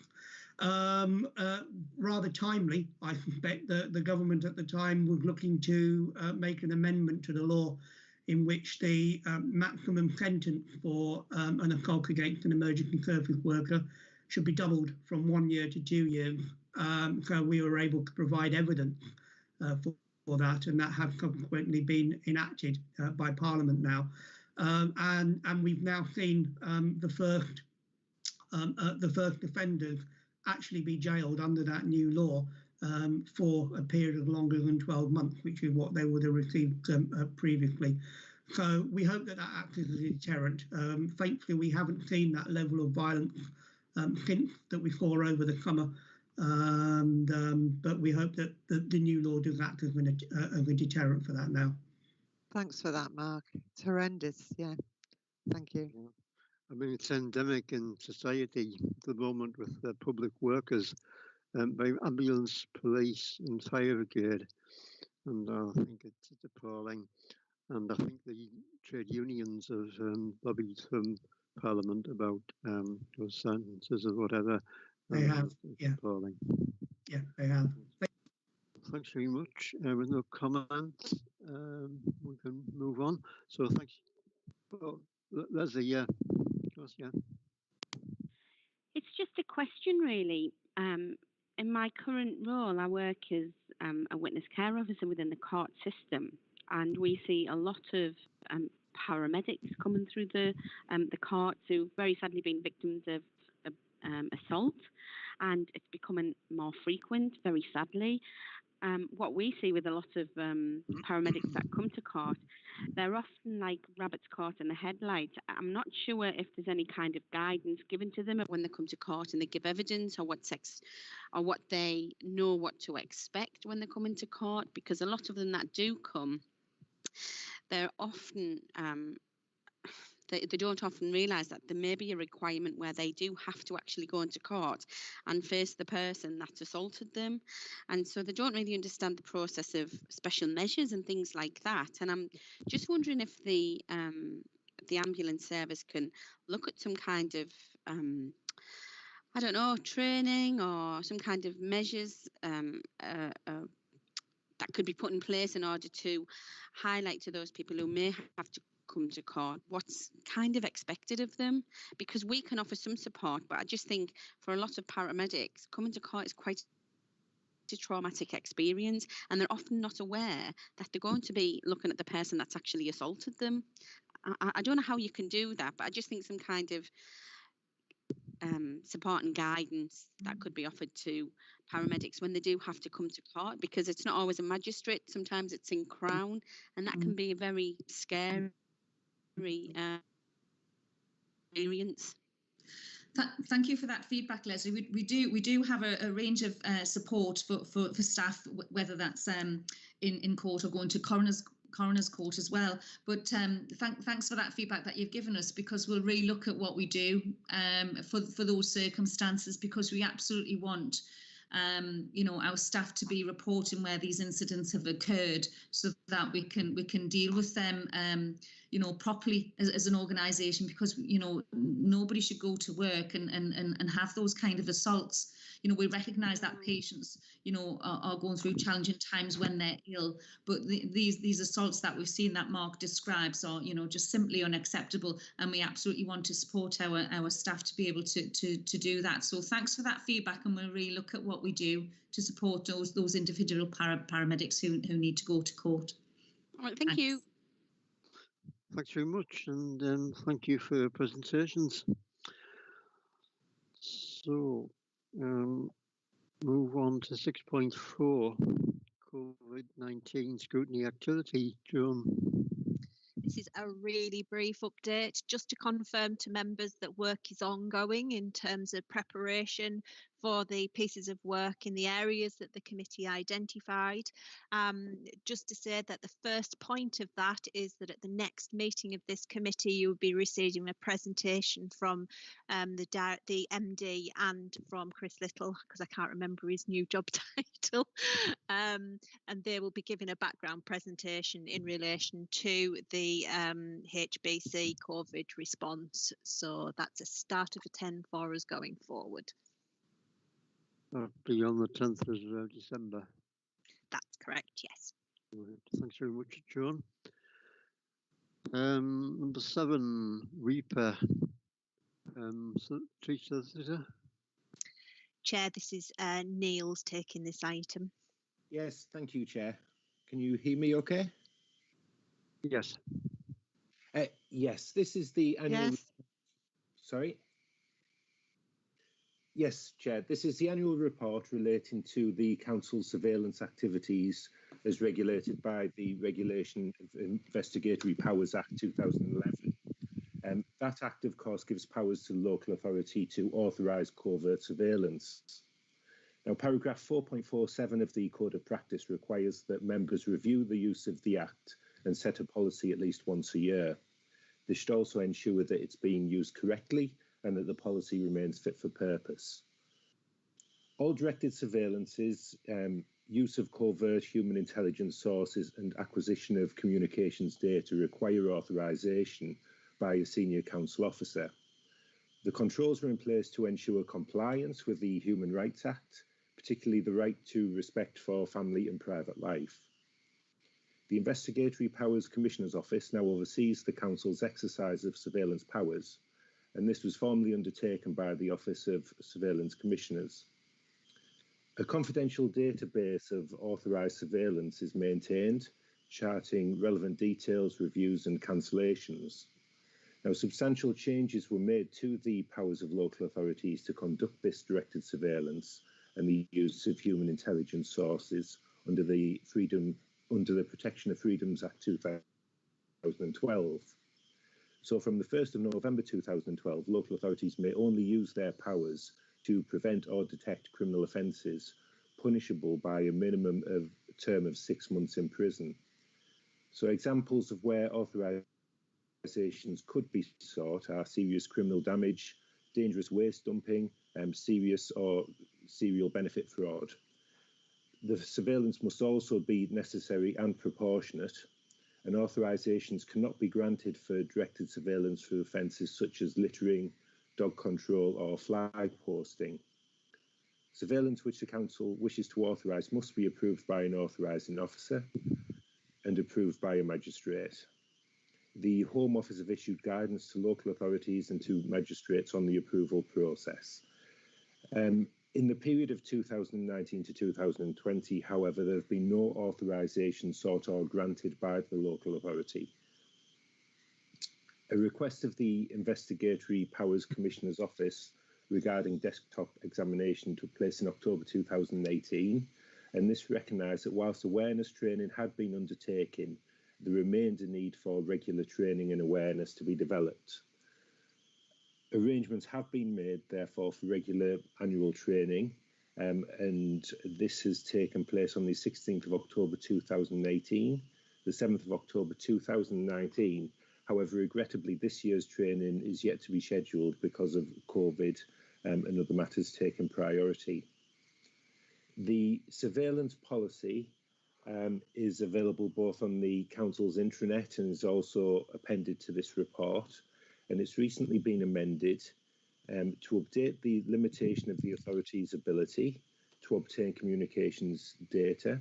Rather timely, I suspect that the government at the time was looking to make an amendment to the law in which the maximum sentence for an assault against an emergency service worker should be doubled from 1 year to 2 years. So we were able to provide evidence for that, and that has subsequently been enacted by Parliament now. And we've now seen the first offenders actually be jailed under that new law for a period of longer than 12 months, which is what they would have received previously. So we hope that that acts as a deterrent. Thankfully, we haven't seen that level of violence since that we saw over the summer, but we hope that the new law does act as a deterrent for that now. Thanks for that, Mark. It's horrendous. Yeah, thank you. I mean, it's endemic in society at the moment with the public workers, by ambulance, police and fire brigade, and I think it's appalling. And I think the trade unions have lobbied Parliament about those sentences or whatever. They have, yeah. Appalling. Yeah, they have. Thanks very much. With no comments, we can move on. So thanks. Oh, Leslie, yeah. Yeah. It's just a question, really. In my current role, I work as a witness care officer within the court system, and we see a lot of paramedics coming through the courts who've very sadly been victims of assault, and it's becoming more frequent, very sadly. What we see with a lot of paramedics that come to court, they're often like rabbits caught in the headlights. I'm not sure if there's any kind of guidance given to them when they come to court and they give evidence, or what they know what to expect when they come into court, because a lot of them that do come, they're often they don't often realise that there may be a requirement where they do have to actually go into court and face the person that's assaulted them. And so they don't really understand the process of special measures and things like that. And I'm just wondering if the ambulance service can look at some kind of, I don't know, training or some kind of measures that could be put in place in order to highlight to those people who may have to come to court what's kind of expected of them, because we can offer some support, but I just think for a lot of paramedics, coming to court is quite a traumatic experience, and they're often not aware that they're going to be looking at the person that's actually assaulted them. I don't know how you can do that, but I just think some kind of support and guidance that could be offered to paramedics when they do have to come to court, because it's not always a magistrate, sometimes it's in Crown, and that can be a very scary experience. Thank you for that feedback, Leslie. We do have a range of support for staff, whether that's in court or going to coroner's court as well. But thanks for that feedback that you've given us, because we'll really look at what we do for those circumstances, because we absolutely want our staff to be reporting where these incidents have occurred, so that we can deal with them properly as an organisation, because nobody should go to work and have those kind of assaults. We recognise that patients are going through challenging times when they're ill, but these assaults that we've seen that Mark describes are just simply unacceptable, and we absolutely want to support our staff to be able to do that. So thanks for that feedback, and we'll really look at what we do to support those individual paramedics who need to go to court. All right, thank you. Thanks very much, and thank you for your presentations. So, move on to 6.4, COVID-19 scrutiny activity. Joan. This is a really brief update, just to confirm to members that work is ongoing in terms of preparation for the pieces of work in the areas that the committee identified. Just to say that the first point of that is that at the next meeting of this committee, you will be receiving a presentation from the MD and from Chris Little, because I can't remember his new job title, and they will be giving a background presentation in relation to the HBC COVID response. So that's a start of a 10 for us going forward. Be on the 10th of December. That's correct, yes. Thanks very much, Joan. Number 7, Reaper. Chief Solicitor. Chair, this is Neil's taking this item. Yes, thank you, Chair. Can you hear me okay? Yes. Yes, this is the annual... Yes. Sorry? Yes, Chair, this is the annual report relating to the Council's surveillance activities as regulated by the Regulation of Investigatory Powers Act 2011. That Act, of course, gives powers to the local authority to authorise covert surveillance. Now, paragraph 4.47 of the Code of Practice requires that members review the use of the Act and set a policy at least once a year. This should also ensure that it's being used correctly and that the policy remains fit for purpose. All directed surveillances, use of covert human intelligence sources and acquisition of communications data require authorisation, by a senior council officer. The controls were in place to ensure compliance with the Human Rights Act, particularly the right to respect for family and private life. The Investigatory Powers Commissioner's Office now oversees the Council's exercise of surveillance powers, and this was formally undertaken by the Office of Surveillance Commissioners. A confidential database of authorised surveillance is maintained, charting relevant details, reviews and cancellations. Now, substantial changes were made to the powers of local authorities to conduct this directed surveillance and the use of human intelligence sources under the Protection of Freedoms Act 2012. So from the 1st of November 2012, local authorities may only use their powers to prevent or detect criminal offences punishable by a minimum of term of 6 months in prison. So examples of where authorisations could be sought are serious criminal damage, dangerous waste dumping, serious or serial benefit fraud. The surveillance must also be necessary and proportionate, and authorisations cannot be granted for directed surveillance for offences such as littering, dog control or flag posting. Surveillance which the Council wishes to authorise must be approved by an authorising officer and approved by a magistrate. The Home Office have issued guidance to local authorities and to magistrates on the approval process. In the period of 2019 to 2020, however, there have been no authorisation sought or granted by the local authority. A request of the Investigatory Powers Commissioner's Office regarding desktop examination took place in October 2018, and this recognised that whilst awareness training had been undertaken, there remained a need for regular training and awareness to be developed. Arrangements have been made, therefore, for regular annual training, and this has taken place on the 16th of October 2018, the 7th of October 2019. However, regrettably, this year's training is yet to be scheduled because of COVID and other matters taking priority. The surveillance policy is available both on the Council's intranet and is also appended to this report, and it's recently been amended to update the limitation of the authority's ability to obtain communications data,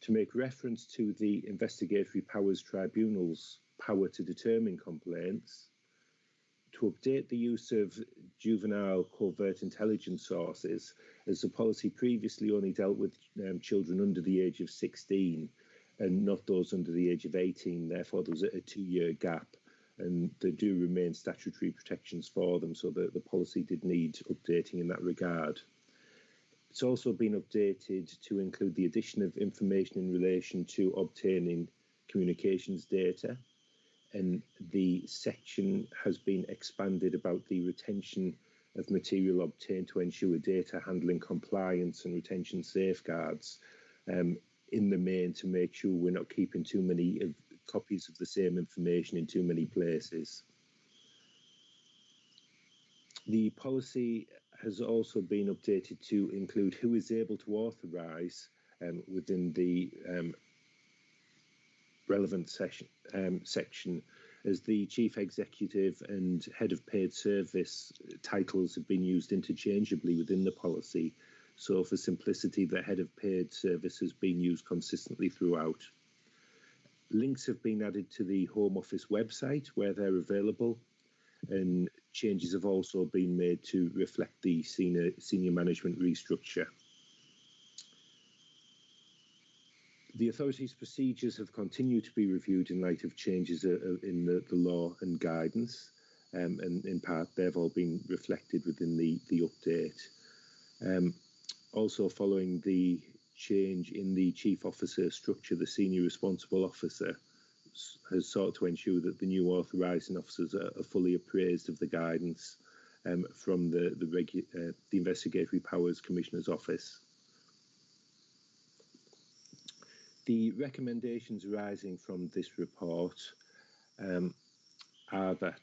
to make reference to the Investigatory Powers Tribunal's power to determine complaints, to update the use of juvenile covert intelligence sources, as the policy previously only dealt with children under the age of 16 and not those under the age of 18. Therefore, there was a 2-year gap, and there do remain statutory protections for them, so the policy did need updating in that regard. It's also been updated to include the addition of information in relation to obtaining communications data, and the section has been expanded about the retention of material obtained to ensure data handling compliance and retention safeguards, in the main to make sure we're not keeping too many copies of the same information in too many places. The policy has also been updated to include who is able to authorise within the relevant section, as the Chief Executive and Head of Paid Service titles have been used interchangeably within the policy. So for simplicity, the Head of Paid Service has been used consistently throughout. Links have been added to the Home Office website where they're available, and changes have also been made to reflect the senior management restructure. The authority's procedures have continued to be reviewed in light of changes in the law and guidance, and in part they've all been reflected within the update. Also, following the change in the chief officer structure, the senior responsible officer has sought to ensure that the new authorising officers are fully appraised of the guidance from the Investigatory Powers Commissioner's Office. The recommendations arising from this report are that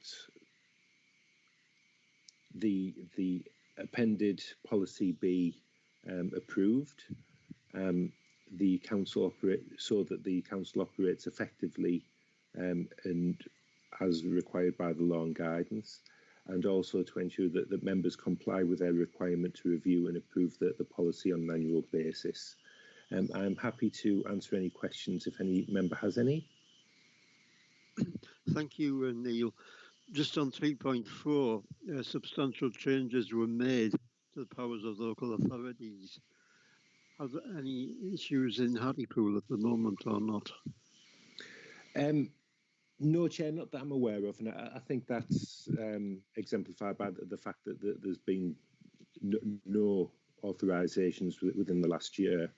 the appended policy be approved, the council so that the council operates effectively and as required by the law and guidance, and also to ensure that members comply with their requirement to review and approve the policy on an annual basis. I'm happy to answer any questions if any member has any. Thank you, Neil. Just on 3.4, substantial changes were made to the powers of local authorities. Are there any issues in Hartlepool at the moment or not? No, Chair, not that I'm aware of, and I think that's exemplified by the fact that there's been no authorisations within the last year.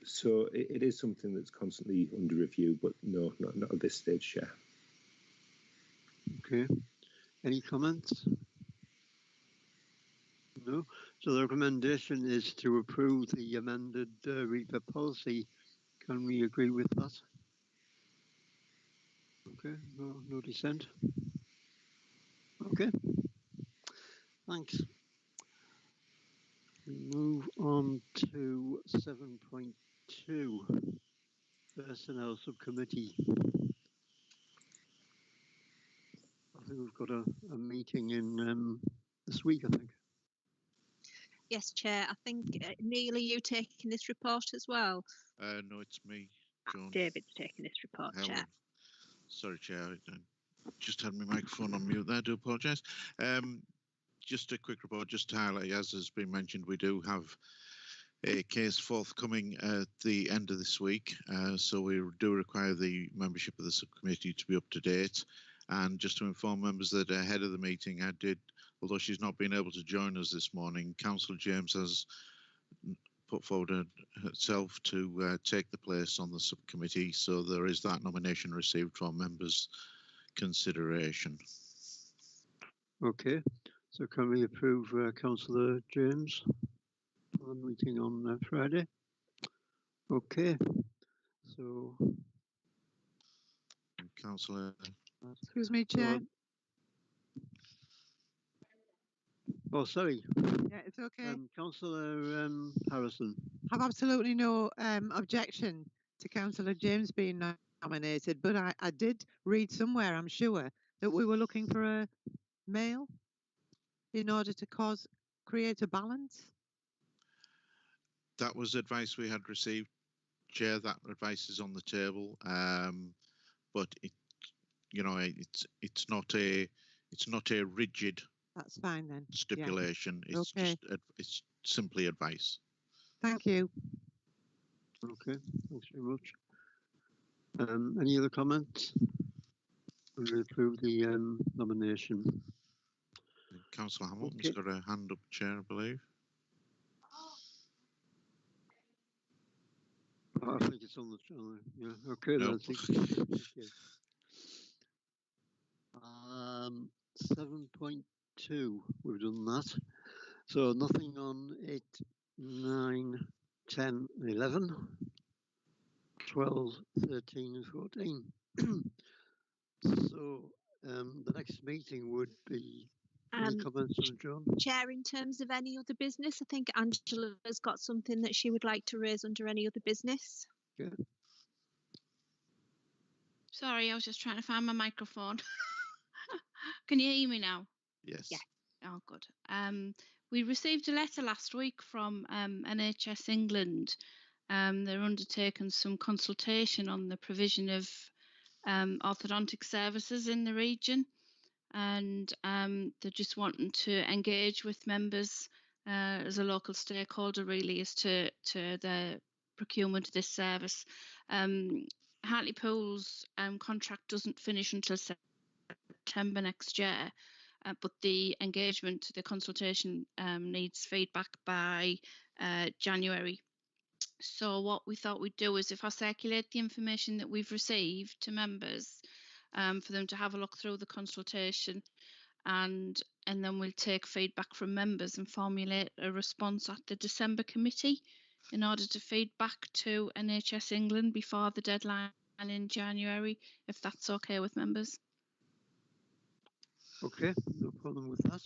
So it is something that's constantly under review, but no, not at this stage, Chair. Okay. Any comments? No. So the recommendation is to approve the amended REPA policy. Can we agree with that? Okay. No dissent. Okay. Thanks. We move on to 7.2, Personnel Subcommittee. I think we've got a meeting in this week, I think. Yes, Chair. I think, Neil, are you taking this report as well? No, it's me, John. David's taking this report, Helen. Chair. Sorry, Chair. I just had my microphone on mute there. I do apologise. Just a quick report, just to highlight, as has been mentioned, we do have a case forthcoming at the end of this week. So we do require the membership of the subcommittee to be up to date. And just to inform members that ahead of the meeting, I did, although she's not been able to join us this morning, Councillor James has put forward herself to take the place on the subcommittee. So there is that nomination received for members' consideration. Okay, so can we approve Councillor James for the meeting on Friday? Okay, so Councillor. Excuse me, Chair. Oh, sorry. Yeah, it's okay. Councillor Harrison. I have absolutely no objection to Councillor James being nominated, but I did read somewhere, I'm sure, that we were looking for a male in order to create a balance. That was advice we had received, Chair. That advice is on the table, but it's not a rigid. That's fine then. Stipulation. Yeah. It's okay. just it's simply advice. Thank you. Okay, thanks very much. Any other comments? We approve the nomination. Councillor Hamilton's got a hand up, Chair, I believe. I think it's on the channel. Yeah. Okay. No. Thank you. 7.2, we've done that. So nothing on 8, 9, 10, 11, 12, 13 and 14. So the next meeting would be any comments from John? Chair, in terms of any other business, I think Angela's got something that she would like to raise under any other business. Yeah. Sorry, I was just trying to find my microphone. Can you hear me now? Yes. Yeah. Oh, good. We received a letter last week from NHS England. They're undertaking some consultation on the provision of orthodontic services in the region, and they're just wanting to engage with members as a local stakeholder, really, as to the procurement of this service. Hartlepool's contract doesn't finish until September next year, but the engagement, the consultation needs feedback by January. So what we thought we'd do is, if I circulate the information that we've received to members, for them to have a look through the consultation, and then we'll take feedback from members and formulate a response at the December committee in order to feed back to NHS England before the deadline in January, if that's okay with members. Okay, no problem with that.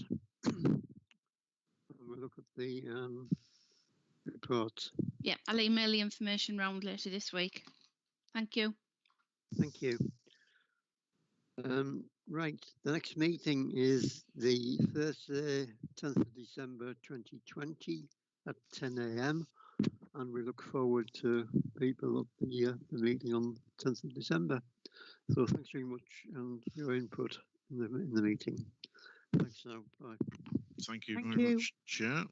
We'll look at the report. Yeah, I'll email the information round later this week. Thank you. Thank you. Right, the next meeting is the Thursday, 10th of December 2020 at 10 a.m. and we look forward to people at the meeting on 10th of December. So thanks very much and your input in the meeting. Thanks now. Bye. Thank you very much, Chair.